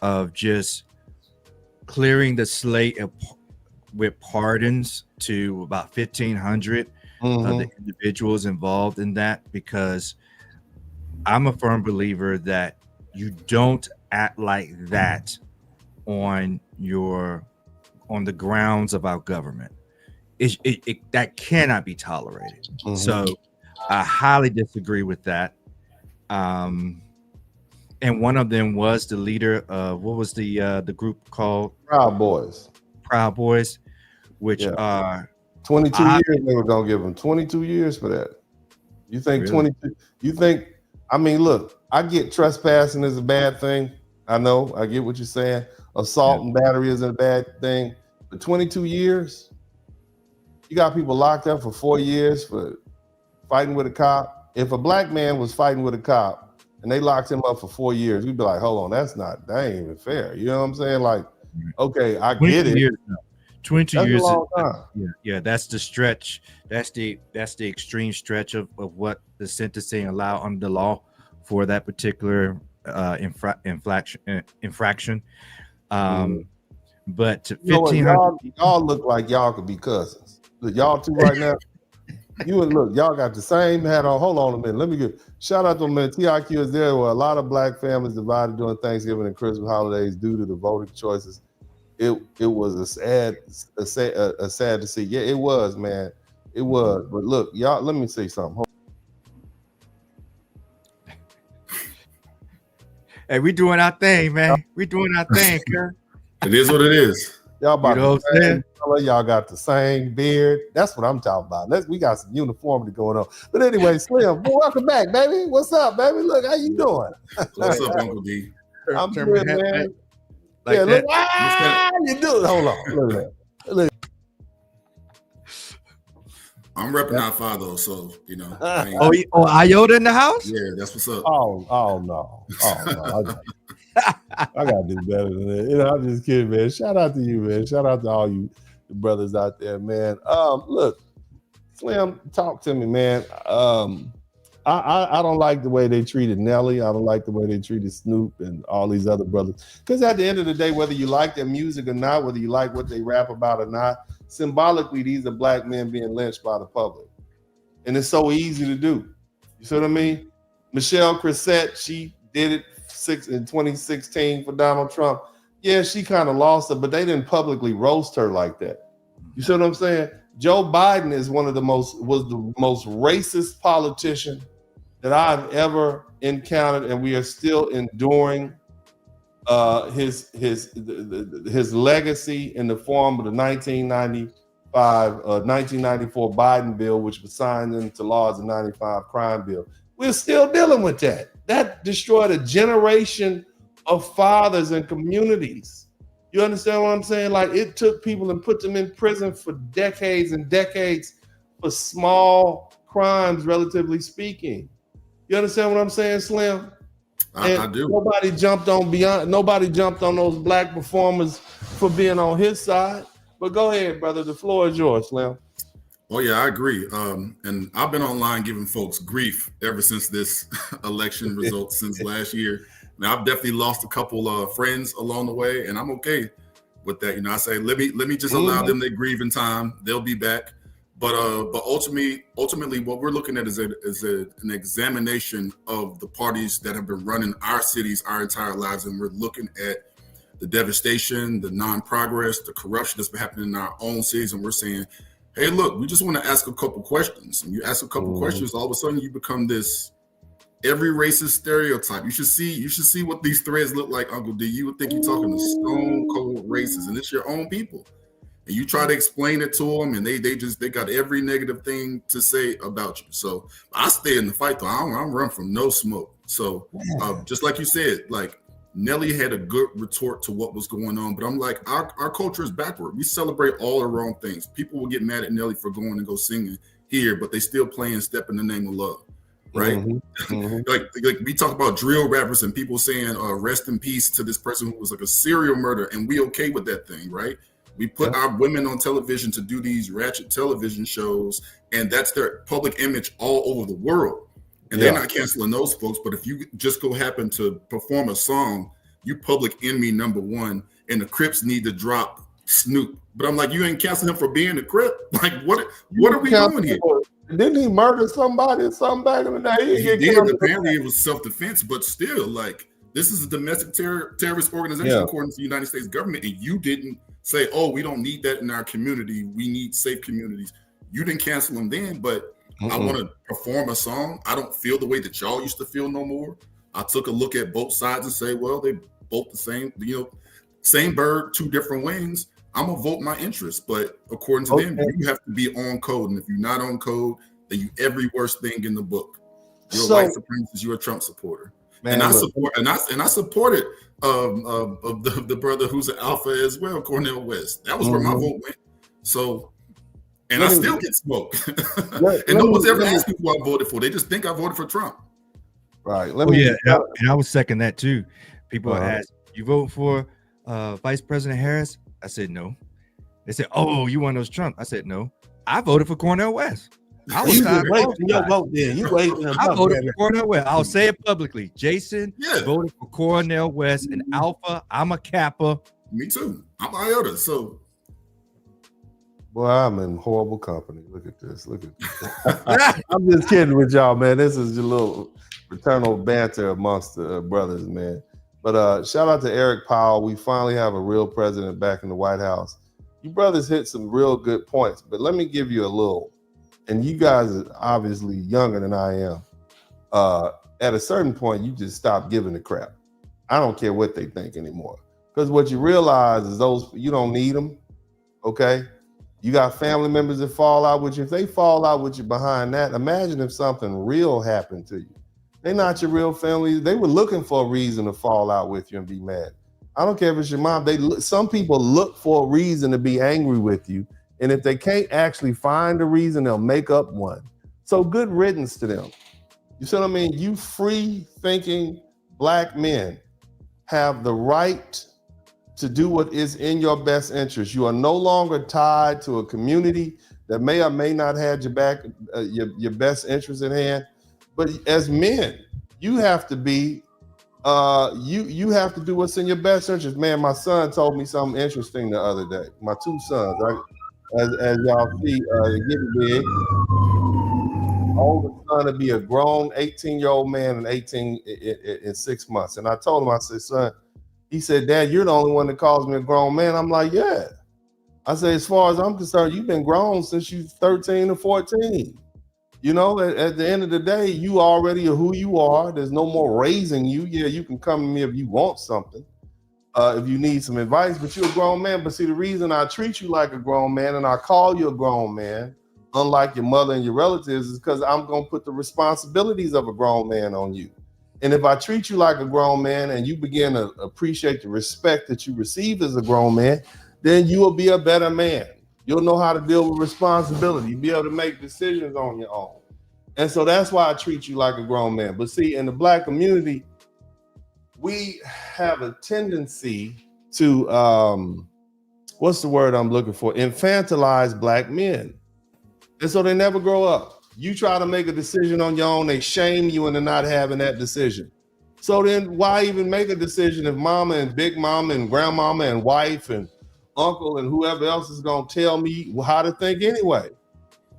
of just clearing the slate with pardons to about 1,500 of the individuals involved in that, because I'm a firm believer that you don't act like that on the grounds of our government. That cannot be tolerated. So I highly disagree with that. And one of them was the leader of, what was the group called? Proud Boys, which are 22 years. They were gonna give them 22 years for that. You think really? 22? You think? I mean, look, I get trespassing is a bad thing. I know, I get what you're saying. Assault and battery is a bad thing. But 22 years, you got people locked up for 4 years for fighting with a cop. If a black man was fighting with a cop and they locked him up for 4 years, we'd be like, hold on, that ain't even fair. You know what I'm saying? Like, okay, I get it. 22 that's years. A long time. Yeah, that's the stretch. That's the extreme stretch of what the sentencing allow under the law for that particular infraction. But 1,500. Y'all look like y'all could be cousins. Look, y'all two right now. You and look, y'all got the same hat on. Hold on a minute. Let me get shout out to man. TIQ is there where a lot of black families divided during Thanksgiving and Christmas holidays due to the voting choices. It was a sad to see. Yeah, it was, man. It was. But look, y'all, let me say something. Hey, we doing our thing, man. We doing our thing, Kurt. It is what it is. Y'all about You know the same color. Y'all got the same beard. That's what I'm talking about. We got some uniformity going on. But anyway, Slim, welcome back, baby. What's up, baby? Look, how you doing? What's up, Uncle D? I'm good, man. Like yeah, that. look, you do it. Hold on. Look at that. Look. I'm repping our father, so you know. Iota in the house? Yeah, that's what's up. Oh no. I gotta do better than that. You know, I'm just kidding, man. Shout out to you, man. Shout out to all you brothers out there, man. Look, Slim, talk to me, man. I don't like the way they treated Nelly. I don't like the way they treated Snoop and all these other brothers. Because at the end of the day, whether you like their music or not, whether you like what they rap about or not, symbolically, these are black men being lynched by the public. And it's so easy to do. You see what I mean? Michelle Crissette, she did it in 2016 for Donald Trump. Yeah, she kind of lost it, but they didn't publicly roast her like that. You see what I'm saying? Joe Biden is was the most racist politician that I've ever encountered, and we are still enduring his legacy in the form of the 1994 Biden bill, which was signed into law as a 95 crime bill. We're still dealing with that. That destroyed a generation of fathers and communities. You understand what I'm saying? Like, it took people and put them in prison for decades and decades for small crimes, relatively speaking. You understand what I'm saying, Slim? I do. Nobody jumped on those black performers for being on his side. But go ahead, brother. The floor is yours, Slim. Oh yeah, I agree. And I've been online giving folks grief ever since this election results since last year. Now I've definitely lost a couple of friends along the way, and I'm okay with that. You know, I say let me just allow them their grieving time. They'll be back. But ultimately, what we're looking at is an examination of the parties that have been running our cities our entire lives, and we're looking at the devastation, the non-progress, the corruption that's been happening in our own cities, and we're saying, hey, look, we just want to ask a couple questions. And you ask a couple questions, all of a sudden you become this every racist stereotype. You should see what these threads look like, Uncle D. You would think you're talking to stone cold racists, and it's your own people. And you try to explain it to them, and they got every negative thing to say about you. So I stay in the fight though. I don't run from no smoke. So just like you said, like Nelly had a good retort to what was going on, but I'm like, our culture is backward. We celebrate all the wrong things. People will get mad at Nelly for going and go singing here, but they still playing "Step in the Name of Love," right? like we talk about drill rappers and people saying "rest in peace" to this person who was like a serial murderer, and we okay with that thing, right? We put our women on television to do these ratchet television shows, and that's their public image all over the world. And they're not canceling those folks, but if you just go happen to perform a song, you public enemy number one, and the Crips need to drop Snoop. But I'm like, you ain't canceling him for being a Crip? Like, what are we doing here? Didn't he murder somebody or something back in the day? He did. Apparently it was self-defense, but still, like, this is a domestic terrorist organization according to the United States government, and you didn't say, oh, we don't need that in our community. We need safe communities. You didn't cancel them then, but I want to perform a song. I don't feel the way that y'all used to feel no more. I took a look at both sides and say, well, they both the same, same bird, two different wings. I'm gonna vote my interest, but according to them, you have to be on code. And if you're not on code, then you every worst thing in the book. You're a white supremacist, you're a Trump supporter. Man, and I supported the brother who's an alpha as well, Cornel West. That was where my vote went. So. And I still get smoked. And no one's ever asked me who I voted for. They just think I voted for Trump. Right. And I would second that too. People ask, you vote for Vice President Harris? I said no. They said, oh, you want those Trump? I said no. I voted for Cornel West. I was waiting your vote then. You waiting. I voted for Cornel West. I'll say it publicly. Jason voted for Cornel West, an alpha. I'm a Kappa. Me too. I'm iota. So. Boy, I'm in horrible company. Look at this. I'm just kidding with y'all, man. This is a little fraternal banter amongst the brothers, man. But shout out to Eric Powell. We finally have a real president back in the White House. You brothers hit some real good points, but let me give you a little. And you guys are obviously younger than I am. At a certain point, you just stop giving a crap. I don't care what they think anymore. Because what you realize is you don't need them, okay? You got family members that fall out with you. If they fall out with you behind that, imagine if something real happened to you. They're not your real family. They were looking for a reason to fall out with you and be mad. I don't care if it's your mom. Some people look for a reason to be angry with you. And if they can't actually find a reason, they'll make up one. So good riddance to them. You see what I mean? You free thinking Black men have the right to do what is in your best interest. You are no longer tied to a community that may or may not have your back, your best interest at hand. But as men, you have to be, you have to do what's in your best interest. Man, my son told me something interesting the other day. My two sons, as y'all see, getting big. Oldest son to be a grown 18-year-old man and 18 in 6 months. And I told him, I said, son. He said, Dad, you're the only one that calls me a grown man. I'm like, yeah. I said, as far as I'm concerned, you've been grown since you're 13 or 14. You know, at the end of the day, you already are who you are. There's no more raising you. Yeah, you can come to me if you want something, if you need some advice, but you're a grown man. But see, the reason I treat you like a grown man and I call you a grown man, unlike your mother and your relatives, is because I'm going to put the responsibilities of a grown man on you. And if I treat you like a grown man and you begin to appreciate the respect that you receive as a grown man, then you will be a better man. You'll know how to deal with responsibility. You'll be able to make decisions on your own. And so that's why I treat you like a grown man. But see, in the Black community, we have a tendency to, what's the word I'm looking for? Infantilize Black men. And so they never grow up. You try to make a decision on your own, they shame you into not having that decision. So then why even make a decision if mama and big mama and grandmama and wife and uncle and whoever else is going to tell me how to think anyway?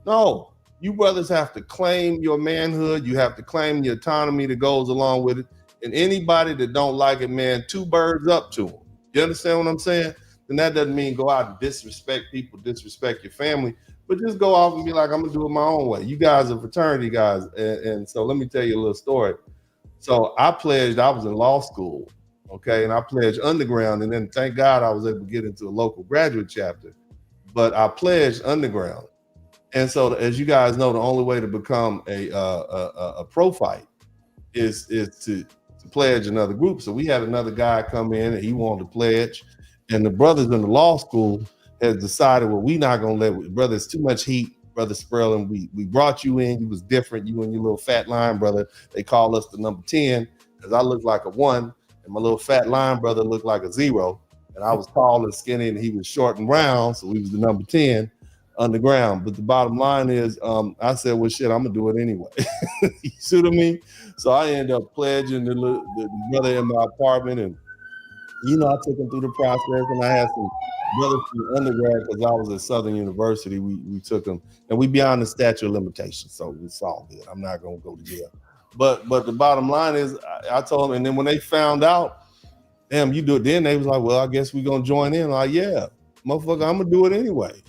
No, you brothers have to claim your manhood. You have to claim the autonomy that goes along with it. And anybody that don't like it, man, 2 birds up to them. You understand what I'm saying? And that doesn't mean go out and disrespect people, disrespect your family, but just go off and be like, I'm going to do it my own way. You guys are fraternity guys. And so let me tell you a little story. So I pledged, I was in law school, okay, and I pledged underground, and then thank God I was able to get into a local graduate chapter, but I pledged underground. And so as you guys know, the only way to become a pro-fight is to pledge another group. So we had another guy come in and he wanted to pledge, and the brothers in the law school has decided, well, we not gonna let, brother, it's too much heat. Brother Sperling, we brought you in. You was different. You and your little fat line brother. They call us the number 10 because I look like a 1, and my little fat line brother looked like a 0. And I was tall and skinny, and he was short and round, so he was the number 10 underground. But the bottom line is, I said, well, shit, I'm gonna do it anyway. You see what I mean? So I ended up pledging the brother in my apartment, and I took him through the process, and I had some brothers from undergrad because I was at Southern University. We took them, and we beyond the statute of limitations, so it's all good. I'm not gonna go to jail. But the bottom line is, I told them, and then when they found out, damn, you do it, then they was like, well, I guess we're gonna join in. Like, yeah, motherfucker, I'm gonna do it anyway.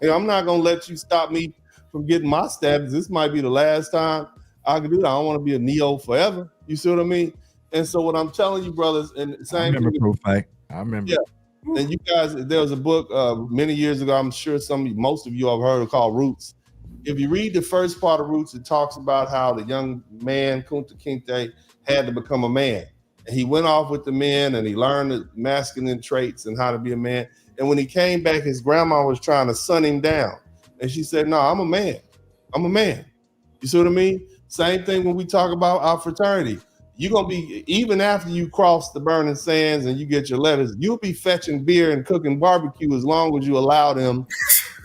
I'm not gonna let you stop me from getting my status. This might be the last time I can do that. I don't want to be a neo forever. You see what I mean? And so what I'm telling you, brothers, and same. I remember pro-fight. I remember. Yeah. And you guys, there was a book many years ago, I'm sure most of you have heard of, called Roots. If you read the first part of Roots, it talks about how the young man, Kunta Kinte, had to become a man. And he went off with the men and he learned the masculine traits and how to be a man. And when he came back, his grandma was trying to sun him down. And she said, no, I'm a man. I'm a man. You see what I mean? Same thing when we talk about our fraternity. You're going to be, even after you cross the burning sands and you get your letters, you'll be fetching beer and cooking barbecue as long as you allow them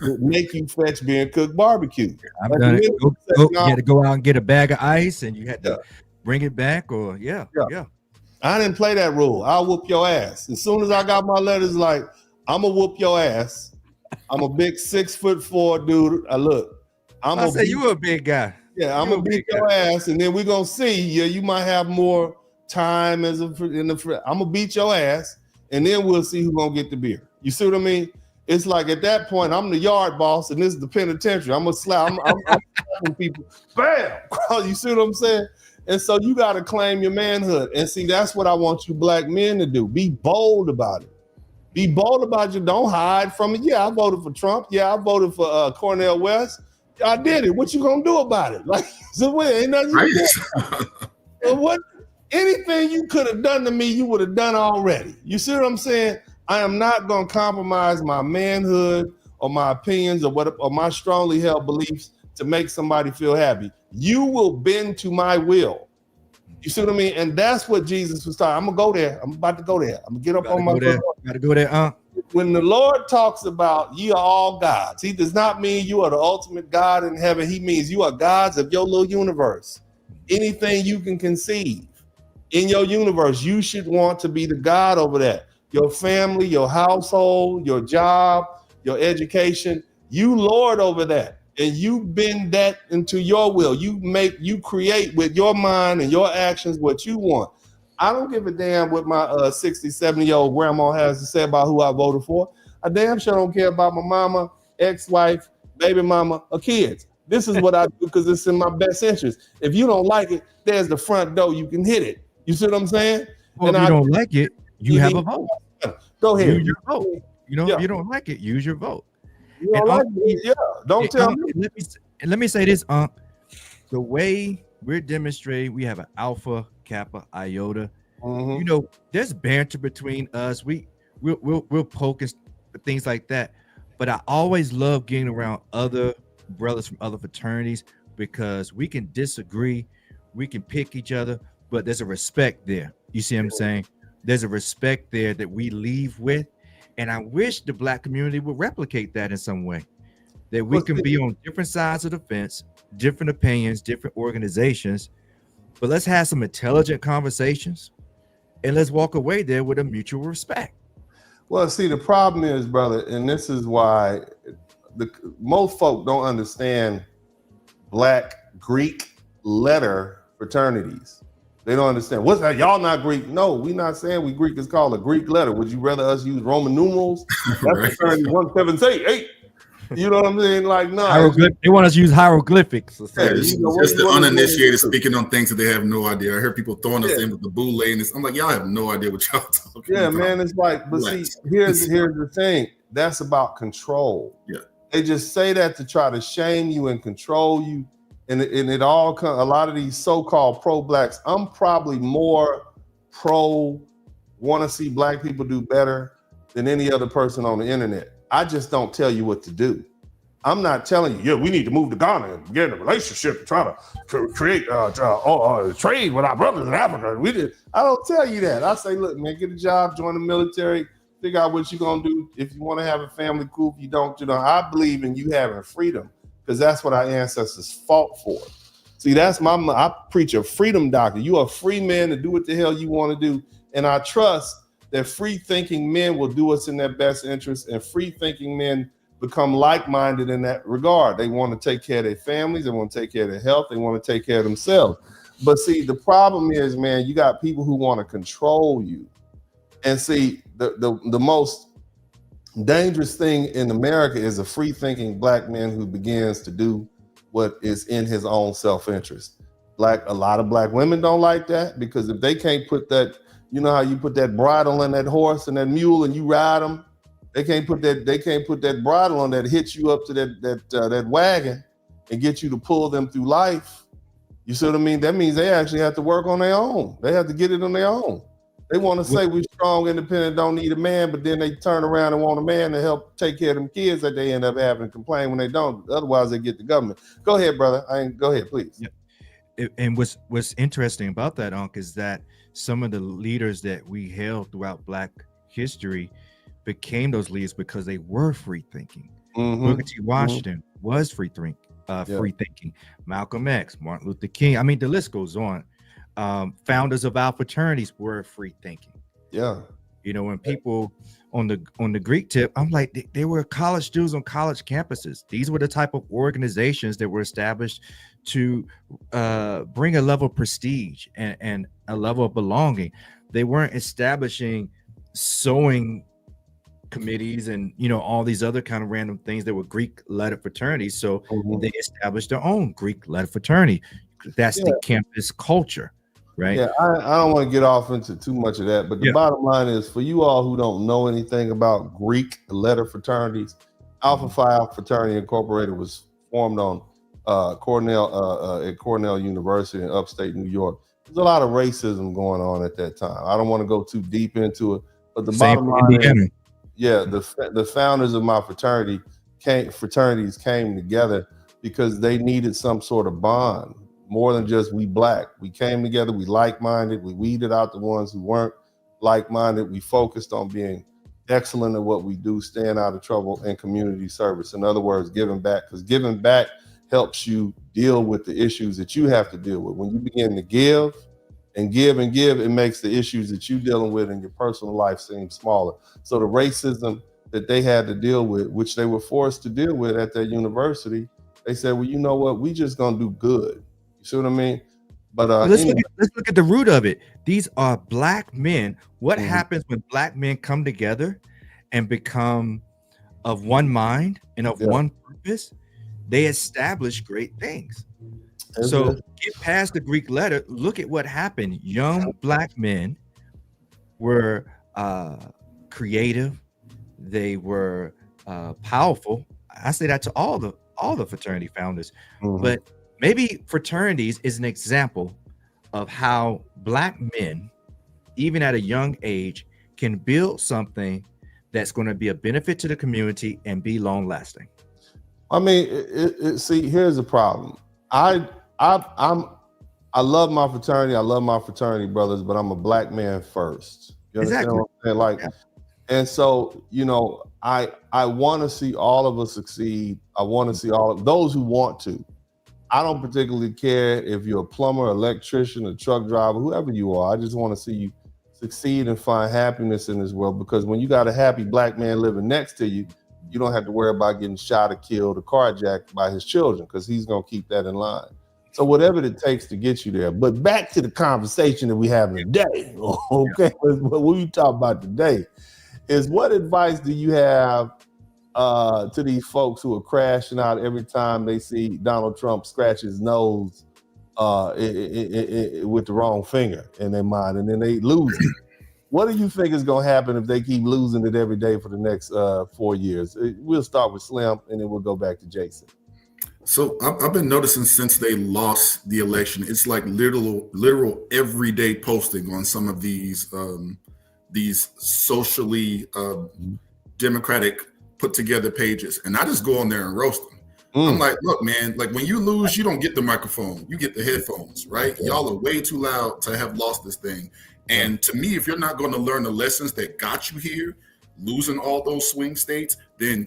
to make you fetch beer and cook barbecue. I've done it. You had to go out and get a bag of ice and you had to bring it back, or yeah. I didn't play that rule. I'll whoop your ass. As soon as I got my letters, like, I'm going to whoop your ass. I'm a big 6'4" dude. I say you a big guy. Yeah, I'm gonna beat your ass, and then we're gonna see. Yeah, you might have more time I'm gonna beat your ass, and then we'll see who's gonna get the beer. You see what I mean? It's like at that point, I'm the yard boss, and this is the penitentiary. I'm gonna slap. I'm slapping people. Bam! You see what I'm saying? And so you got to claim your manhood. And see, that's what I want you black men to do. Be bold about it. Be bold about it. Don't hide from it. Yeah, I voted for Trump. Yeah, I voted for Cornel West. I did it. What you gonna do about it? Like, so ain't nothing you can do. What anything you could have done to me, you would have done already. You see what I'm saying? I am not gonna compromise my manhood or my opinions or my strongly held beliefs to make somebody feel happy. You will bend to my will. You see what I mean? And that's what Jesus was talking. I'm gonna go there. I'm about to go there. I'm gonna get up on my go gotta go there, When the Lord talks about ye are all gods, he does not mean you are the ultimate God in heaven. He means you are gods of your little universe. Anything you can conceive in your universe, you should want to be the God over that. Your family, your household, your job, your education, you Lord over that. And you bend that into your will. You create with your mind and your actions what you want. I don't give a damn what my 60, 70-year-old grandma has to say about who I voted for. I damn sure don't care about my mama, ex-wife, baby mama, or kids. This is what I do because it's in my best interest. If you don't like it, there's the front door. You can hit it. You see what I'm saying? Well, if you don't like it, you have a vote. Go ahead. Use your vote. If you don't like it, use your vote. You don't like it? Yeah. Don't tell me. Let me say this, the way we're demonstrating, we have an alpha, kappa, iota. There's banter between us. We'll poke and things like that. But I always love getting around other brothers from other fraternities because we can disagree, we can pick each other, but there's a respect there. You see what I'm saying? There's a respect there that we leave with. And I wish the black community would replicate that in some way. that we can be on different sides of the fence, different opinions, different organizations, but let's have some intelligent conversations and let's walk away there with a mutual respect. Well, see, the problem is, brother, and this is why most folk don't understand Black Greek letter fraternities. They don't understand. What's that? Y'all not Greek? No, we not saying we Greek. It's called a Greek letter. Would you rather us use Roman numerals? That's fraternity 1788. You know what I'm saying? Like, no. They want us to use hieroglyphics. Yeah, just the uninitiated speaking on things that they have no idea. I heard people throwing us in with the boule and this. I'm like, y'all have no idea what y'all talking about. Yeah, man, it's like, but see, here's the thing. That's about control. Yeah. They just say that to try to shame you and control you. And it all comes, a lot of these so-called pro-blacks, I'm probably more pro want to see Black people do better than any other person on the internet. I just don't tell you what to do. I'm not telling you, yeah, we need to move to Ghana and get in a relationship and try to create trade with our brothers in Africa. I don't tell you that. I say, look, man, get a job, join the military, figure out what you're going to do. If you want to have a family, cool. If you don't, I believe in you having freedom because that's what our ancestors fought for. See, I preach a freedom doctrine. You're a free man to do what the hell you want to do. And I trust that free-thinking men will do us in their best interest, and free-thinking men become like-minded in that regard. They want to take care of their families, they want to take care of their health, they want to take care of themselves. But see, the problem is, man, you got people who want to control you. And see, the most dangerous thing in America is a free-thinking Black man who begins to do what is in his own self-interest. A lot of Black women don't like that because if they can't put that, you know how you put that bridle on that horse and that mule and you ride them? They can't put that bridle on that hits you up to that wagon and get you to pull them through life. You see what I mean? That means they actually have to work on their own. They have to get it on their own. They want to say we're strong, independent, don't need a man, but then they turn around and want a man to help take care of them kids that they end up having to complain when they don't. Otherwise, they get the government. Go ahead, brother. Go ahead, please. Yeah. And what's interesting about that, Unc, is that some of the leaders that we held throughout Black history became those leaders because they were free thinking. Booker T. Washington was free thinking. Malcolm X, Martin Luther King. I mean, the list goes on. Founders of our fraternities were free thinking. Yeah. You know, when people on the Greek tip, I'm like, they were college students on college campuses. These were the type of organizations that were established to bring a level of prestige and a level of belonging. They weren't establishing sewing committees and, you know, all these other kind of random things that were Greek letter fraternities. So they established their own Greek letter fraternity. That's the campus culture, right? Yeah, I don't want to get off into too much of that, but the bottom line is for you all who don't know anything about Greek letter fraternities, Alpha Phi Alpha Fraternity Incorporated was formed on Cornell at Cornell University in upstate New York. There's a lot of racism going on at that time. I don't want to go too deep into it, but the bottom line is, the founders of my fraternities came together because they needed some sort of bond, more than just we Black. We came together, we like-minded, we weeded out the ones who weren't like-minded. We focused on being excellent at what we do, staying out of trouble, and community service. In other words, giving back, because giving back helps you deal with the issues that you have to deal with. When you begin to give and give and give, it makes the issues that you're dealing with in your personal life seem smaller. So the racism that they had to deal with, which they were forced to deal with at their university, they said, well, you know what? We just gonna do good. You see what I mean? But let's look at the root of it. These are Black men. What happens when Black men come together and become of one mind and of one purpose? They establish great things. So get past the Greek letter. Look at what happened. Young Black men were creative. They were powerful. I say that to all the fraternity founders. But maybe fraternities is an example of how Black men, even at a young age, can build something that's going to be a benefit to the community and be long lasting. I mean, see, here's the problem. I love my fraternity. I love my fraternity brothers, but I'm a Black man first. You understand what I'm saying? Like, And so, I want to see all of us succeed. I want to see all of those who want to. I don't particularly care if you're a plumber, electrician, a truck driver, whoever you are. I just want to see you succeed and find happiness in this world, because when you got a happy black man living next to you, you don't have to worry about getting shot or killed or carjacked by his children, because he's going to keep that in line. So whatever it takes to get you there. But back to the conversation that we having today, okay? What we talk about today is, what advice do you have to these folks who are crashing out every time they see Donald Trump scratch his nose with the wrong finger in their mind, and then they lose it? What do you think is going to happen if they keep losing it every day for the next 4 years? We'll start with Slim, and then we'll go back to Jason. So I've been noticing since they lost the election, it's like literal everyday posting on some of these socially democratic put together pages, and I just go on there and roast them. I'm like, look, man, like when you lose, you don't get the microphone, you get the headphones, right? Y'all are way too loud to have lost this thing. And to me, if you're not going to learn the lessons that got you here, losing all those swing states, then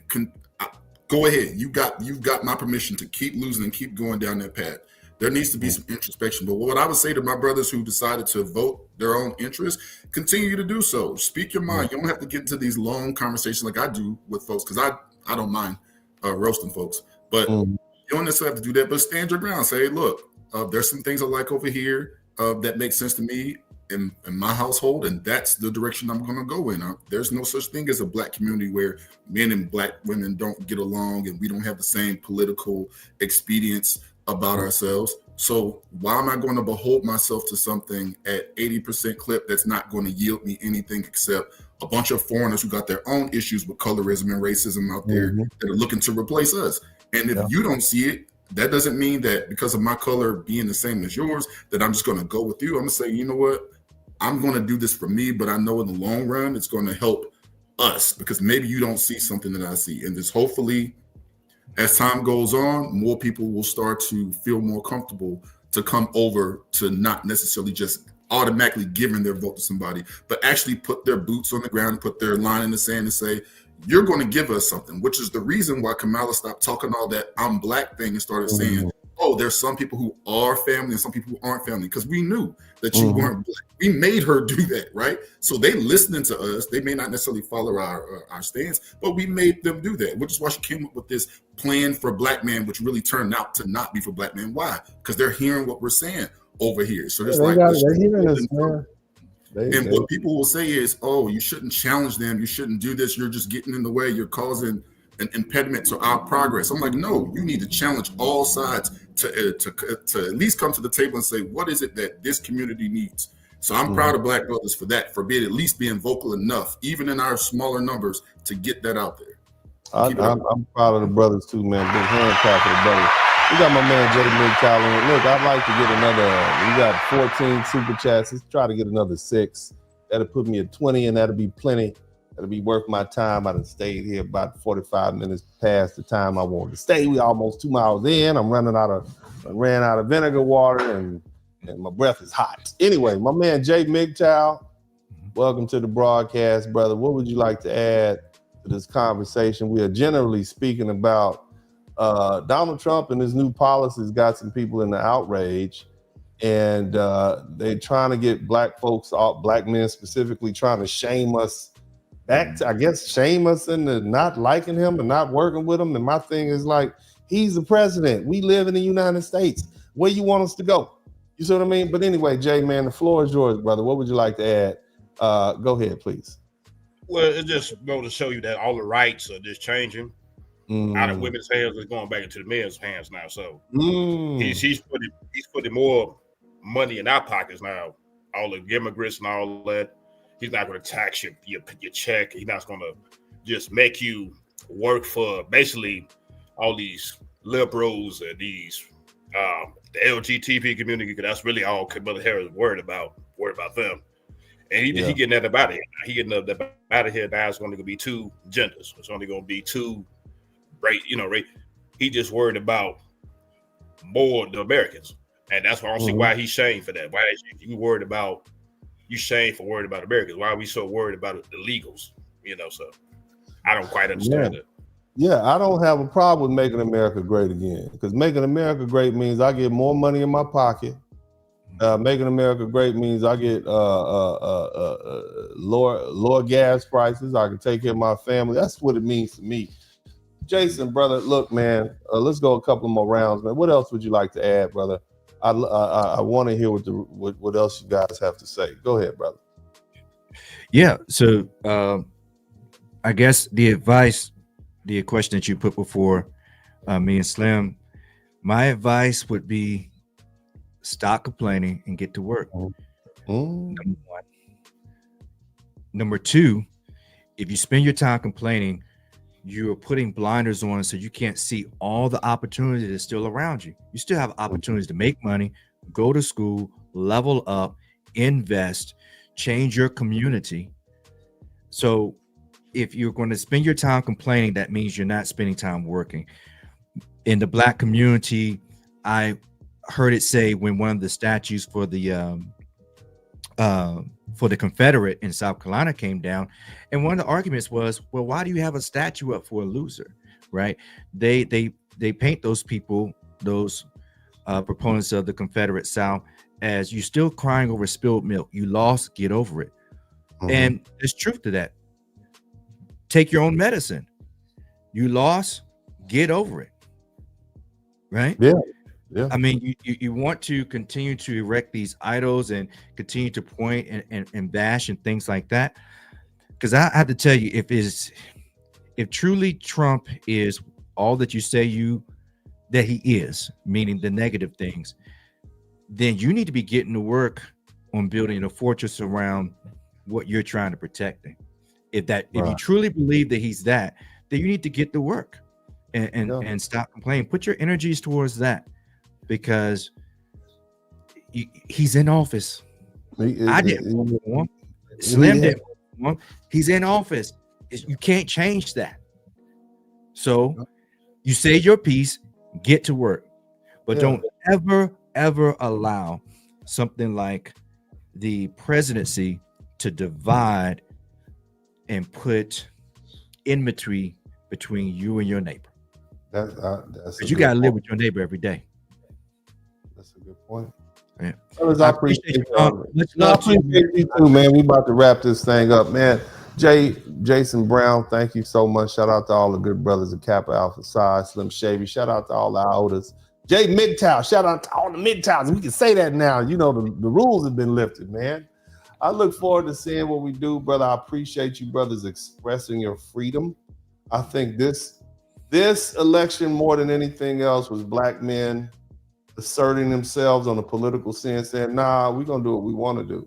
go ahead. You got my permission to keep losing and keep going down that path. There needs to be some introspection. But what I would say to my brothers who decided to vote their own interest, continue to do so. Speak your mind. You don't have to get into these long conversations like I do with folks, because I don't mind roasting folks. But you don't necessarily have to do that. But stand your ground. Say, look, there's some things I like over here that make sense to me in my household, and that's the direction I'm going to go in. There's no such thing as a black community where men and black women don't get along and we don't have the same political expedience about ourselves. So why am I going to behold myself to something at 80% clip that's not going to yield me anything except a bunch of foreigners who got their own issues with colorism and racism out there that are looking to replace us? And if you don't see it, that doesn't mean that because of my color being the same as yours, that I'm just going to go with you. I'm going to say, you know what? I'm going to do this for me, but I know in the long run, it's going to help us, because maybe you don't see something that I see. And this, hopefully, as time goes on, more people will start to feel more comfortable to come over to not necessarily just automatically giving their vote to somebody, but actually put their boots on the ground and put their line in the sand and say, you're going to give us something, which is the reason why Kamala stopped talking all that I'm black thing and started saying, oh, there's some people who are family and some people who aren't family, because we knew that you weren't black. We made her do that, right? So they listening to us. They may not necessarily follow our stance, but we made them do that, which is why she came up with this plan for black man, which really turned out to not be for black men. Why? Because they're hearing what we're saying over here. So it's like, they're hearing us, man. What people will say is, oh, you shouldn't challenge them. You shouldn't do this. You're just getting in the way. You're causing an impediment to our progress. I'm like, no, you need to challenge all sides to at least come to the table and say, what is it that this community needs? So I'm proud of Black brothers for that, for being at least being vocal enough, even in our smaller numbers, to get that out there. I'm proud of the brothers too, man. Big hand clap for the brothers. We got my man Jay McCallum. Look, I'd like to get another. We got 14 super chats. Let's try to get another 6. That'll put me at 20, and that'll be plenty. That'll be worth my time. I done stayed here about 45 minutes past the time I wanted to stay. We almost 2 miles in. I ran out of vinegar water, and my breath is hot. Anyway, my man Jay McCallum, welcome to the broadcast, brother. What would you like to add to this conversation? We are generally speaking about Donald Trump and his new policies got some people in the outrage, and they're trying to get black folks, black men specifically, trying to shame us back to, I guess, shame us into not liking him and not working with him. And my thing is like, he's the president. We live in the United States. Where you want us to go? You see what I mean? But anyway, Jay, man, the floor is yours, brother. What would you like to add? Go ahead, please. Well, it just goes to show you that all the rights are just changing. Out of women's hands, is going back into the men's hands now. So he's putting more money in our pockets now. All the immigrants and all that. He's not going to tax your check. He's not going to just make you work for basically all these liberals and these the LGBT community. Because that's really all Kamala Harris is worried about them. And he getting that about it. He getting that out of here. Now it's going to be 2 genders. It's only going to be 2. Right, he just worried about more the Americans, and that's why I don't see why he's shamed for that. Why is you worried about? You shamed for worried about Americans? Why are we so worried about illegals? So I don't quite understand it. Yeah, I don't have a problem with making America great again, because making America great means I get more money in my pocket. Making America great means I get lower gas prices. I can take care of my family. That's what it means to me. Jason, brother, look, man, let's go a couple more rounds, man. What else would you like to add, brother? I want to hear what else you guys have to say. Go ahead, brother. Yeah. So I guess the question that you put before me and Slim, my advice would be stop complaining and get to work. Number one. Number two, if you spend your time complaining, you're putting blinders on so you can't see all the opportunity that's still around you. You still have opportunities to make money, go to school, level up, invest, change your community. So if you're going to spend your time complaining, that means you're not spending time working. In the Black community, I heard it say when one of the statues for the Confederate in South Carolina came down, and one of the arguments was, well, why do you have a statue up for a loser? Right? They paint those people, those proponents of the Confederate South, as you still crying over spilled milk. You lost, get over it. And there's truth to that. Take your own medicine. You lost, get over it. Right? Yeah. I mean, you want to continue to erect these idols and continue to point and bash and things like that. Because I have to tell you, if truly Trump is all that you say that he is, meaning the negative things, then you need to be getting to work on building a fortress around what you're trying to protect. If you truly believe that he's that, then you need to get to work and stop complaining. Put your energies towards that, because he's in office. I didn't want him. Slim didn't want him. He's in office. You can't change that. So you say your piece, get to work, but don't ever allow something like the presidency to divide and put enmity between you and your neighbor. Because you got to live with your neighbor every day. That's a good point. Yeah. Fellas, I appreciate you. I appreciate you too, man. We about to wrap this thing up, man. Jason Brown, thank you so much. Shout out to all the good brothers of Kappa Alpha Psi, Slim Shady. Shout out to all the elders. Jay MGTOW, shout out to all the MGTOWs. We can say that now. You know, the rules have been lifted, man. I look forward to seeing what we do, brother. I appreciate you brothers expressing your freedom. I think this election, more than anything else, was Black men asserting themselves on the political scene, saying, nah, we're going to do what we want to do.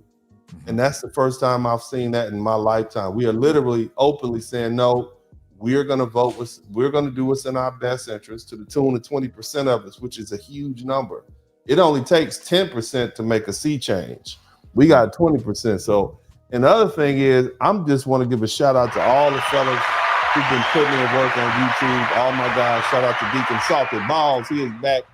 And that's the first time I've seen that in my lifetime. We are literally openly saying, no, we're going to vote. We're going to do what's in our best interest, to the tune of 20% of us, which is a huge number. It only takes 10% to make a sea change. We got 20%. So, and the other thing is, I'm just want to give a shout out to all the fellas who've been putting in work on YouTube. All my guys, shout out to Deacon Salted Balls. He is back.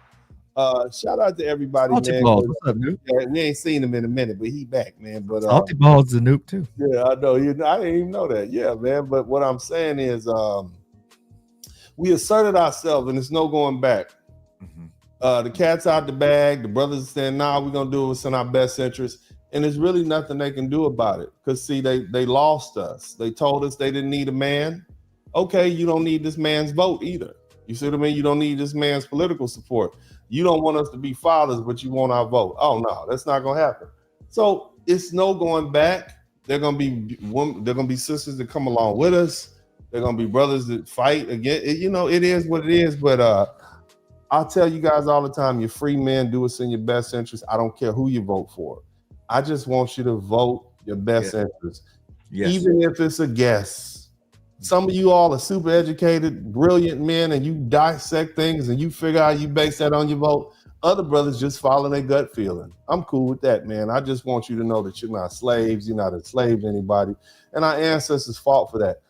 Shout out to everybody, Salty man. Balls, what's up, dude? Yeah, we ain't seen him in a minute, but he back, man. But Salty Balls is a noob too. Yeah, I know. I didn't even know that. Yeah, man. But what I'm saying is, we asserted ourselves, and there's no going back. The cat's out the bag. The brothers are saying, nah, we're gonna do what's in our best interest. And there's really nothing they can do about it. Because see, they lost us. They told us they didn't need a man. Okay, you don't need this man's vote either. You see what I mean? You don't need this man's political support. You don't want us to be fathers, but you want our vote. Oh no, that's not gonna happen. So it's no going back. They're gonna be sisters that come along with us. They're gonna be brothers that fight again. You know, it is what it is. But I'll tell you guys all the time, you're free men, do what's in your best interest. I don't care who you vote for. I just want you to vote your best interest. Yes. Even if it's a guess. Some of you all are super educated, brilliant men, and you dissect things and you figure out you base that on your vote. Other brothers just follow their gut feeling. I'm cool with that, man. I just want you to know that you're not slaves. You're not enslaved to anybody. And our ancestors fought for that.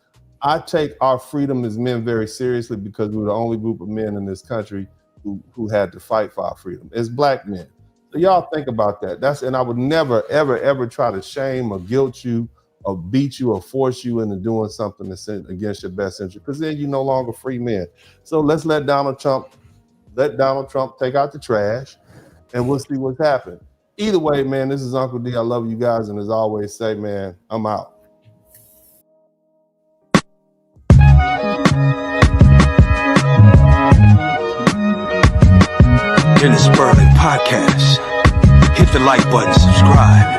I take our freedom as men very seriously, because we're the only group of men in this country who had to fight for our freedom as Black men. So y'all think about that. And I would never, ever, ever try to shame or guilt you or beat you or force you into doing something that's against your best interest, because then you're no longer free men. So let's let Donald Trump take out the trash, and we'll see what's happening. Either way, man, this is Uncle D. I love you guys, and as always say, man, I'm out. Dennis Berlin Podcast. Hit the like button, subscribe.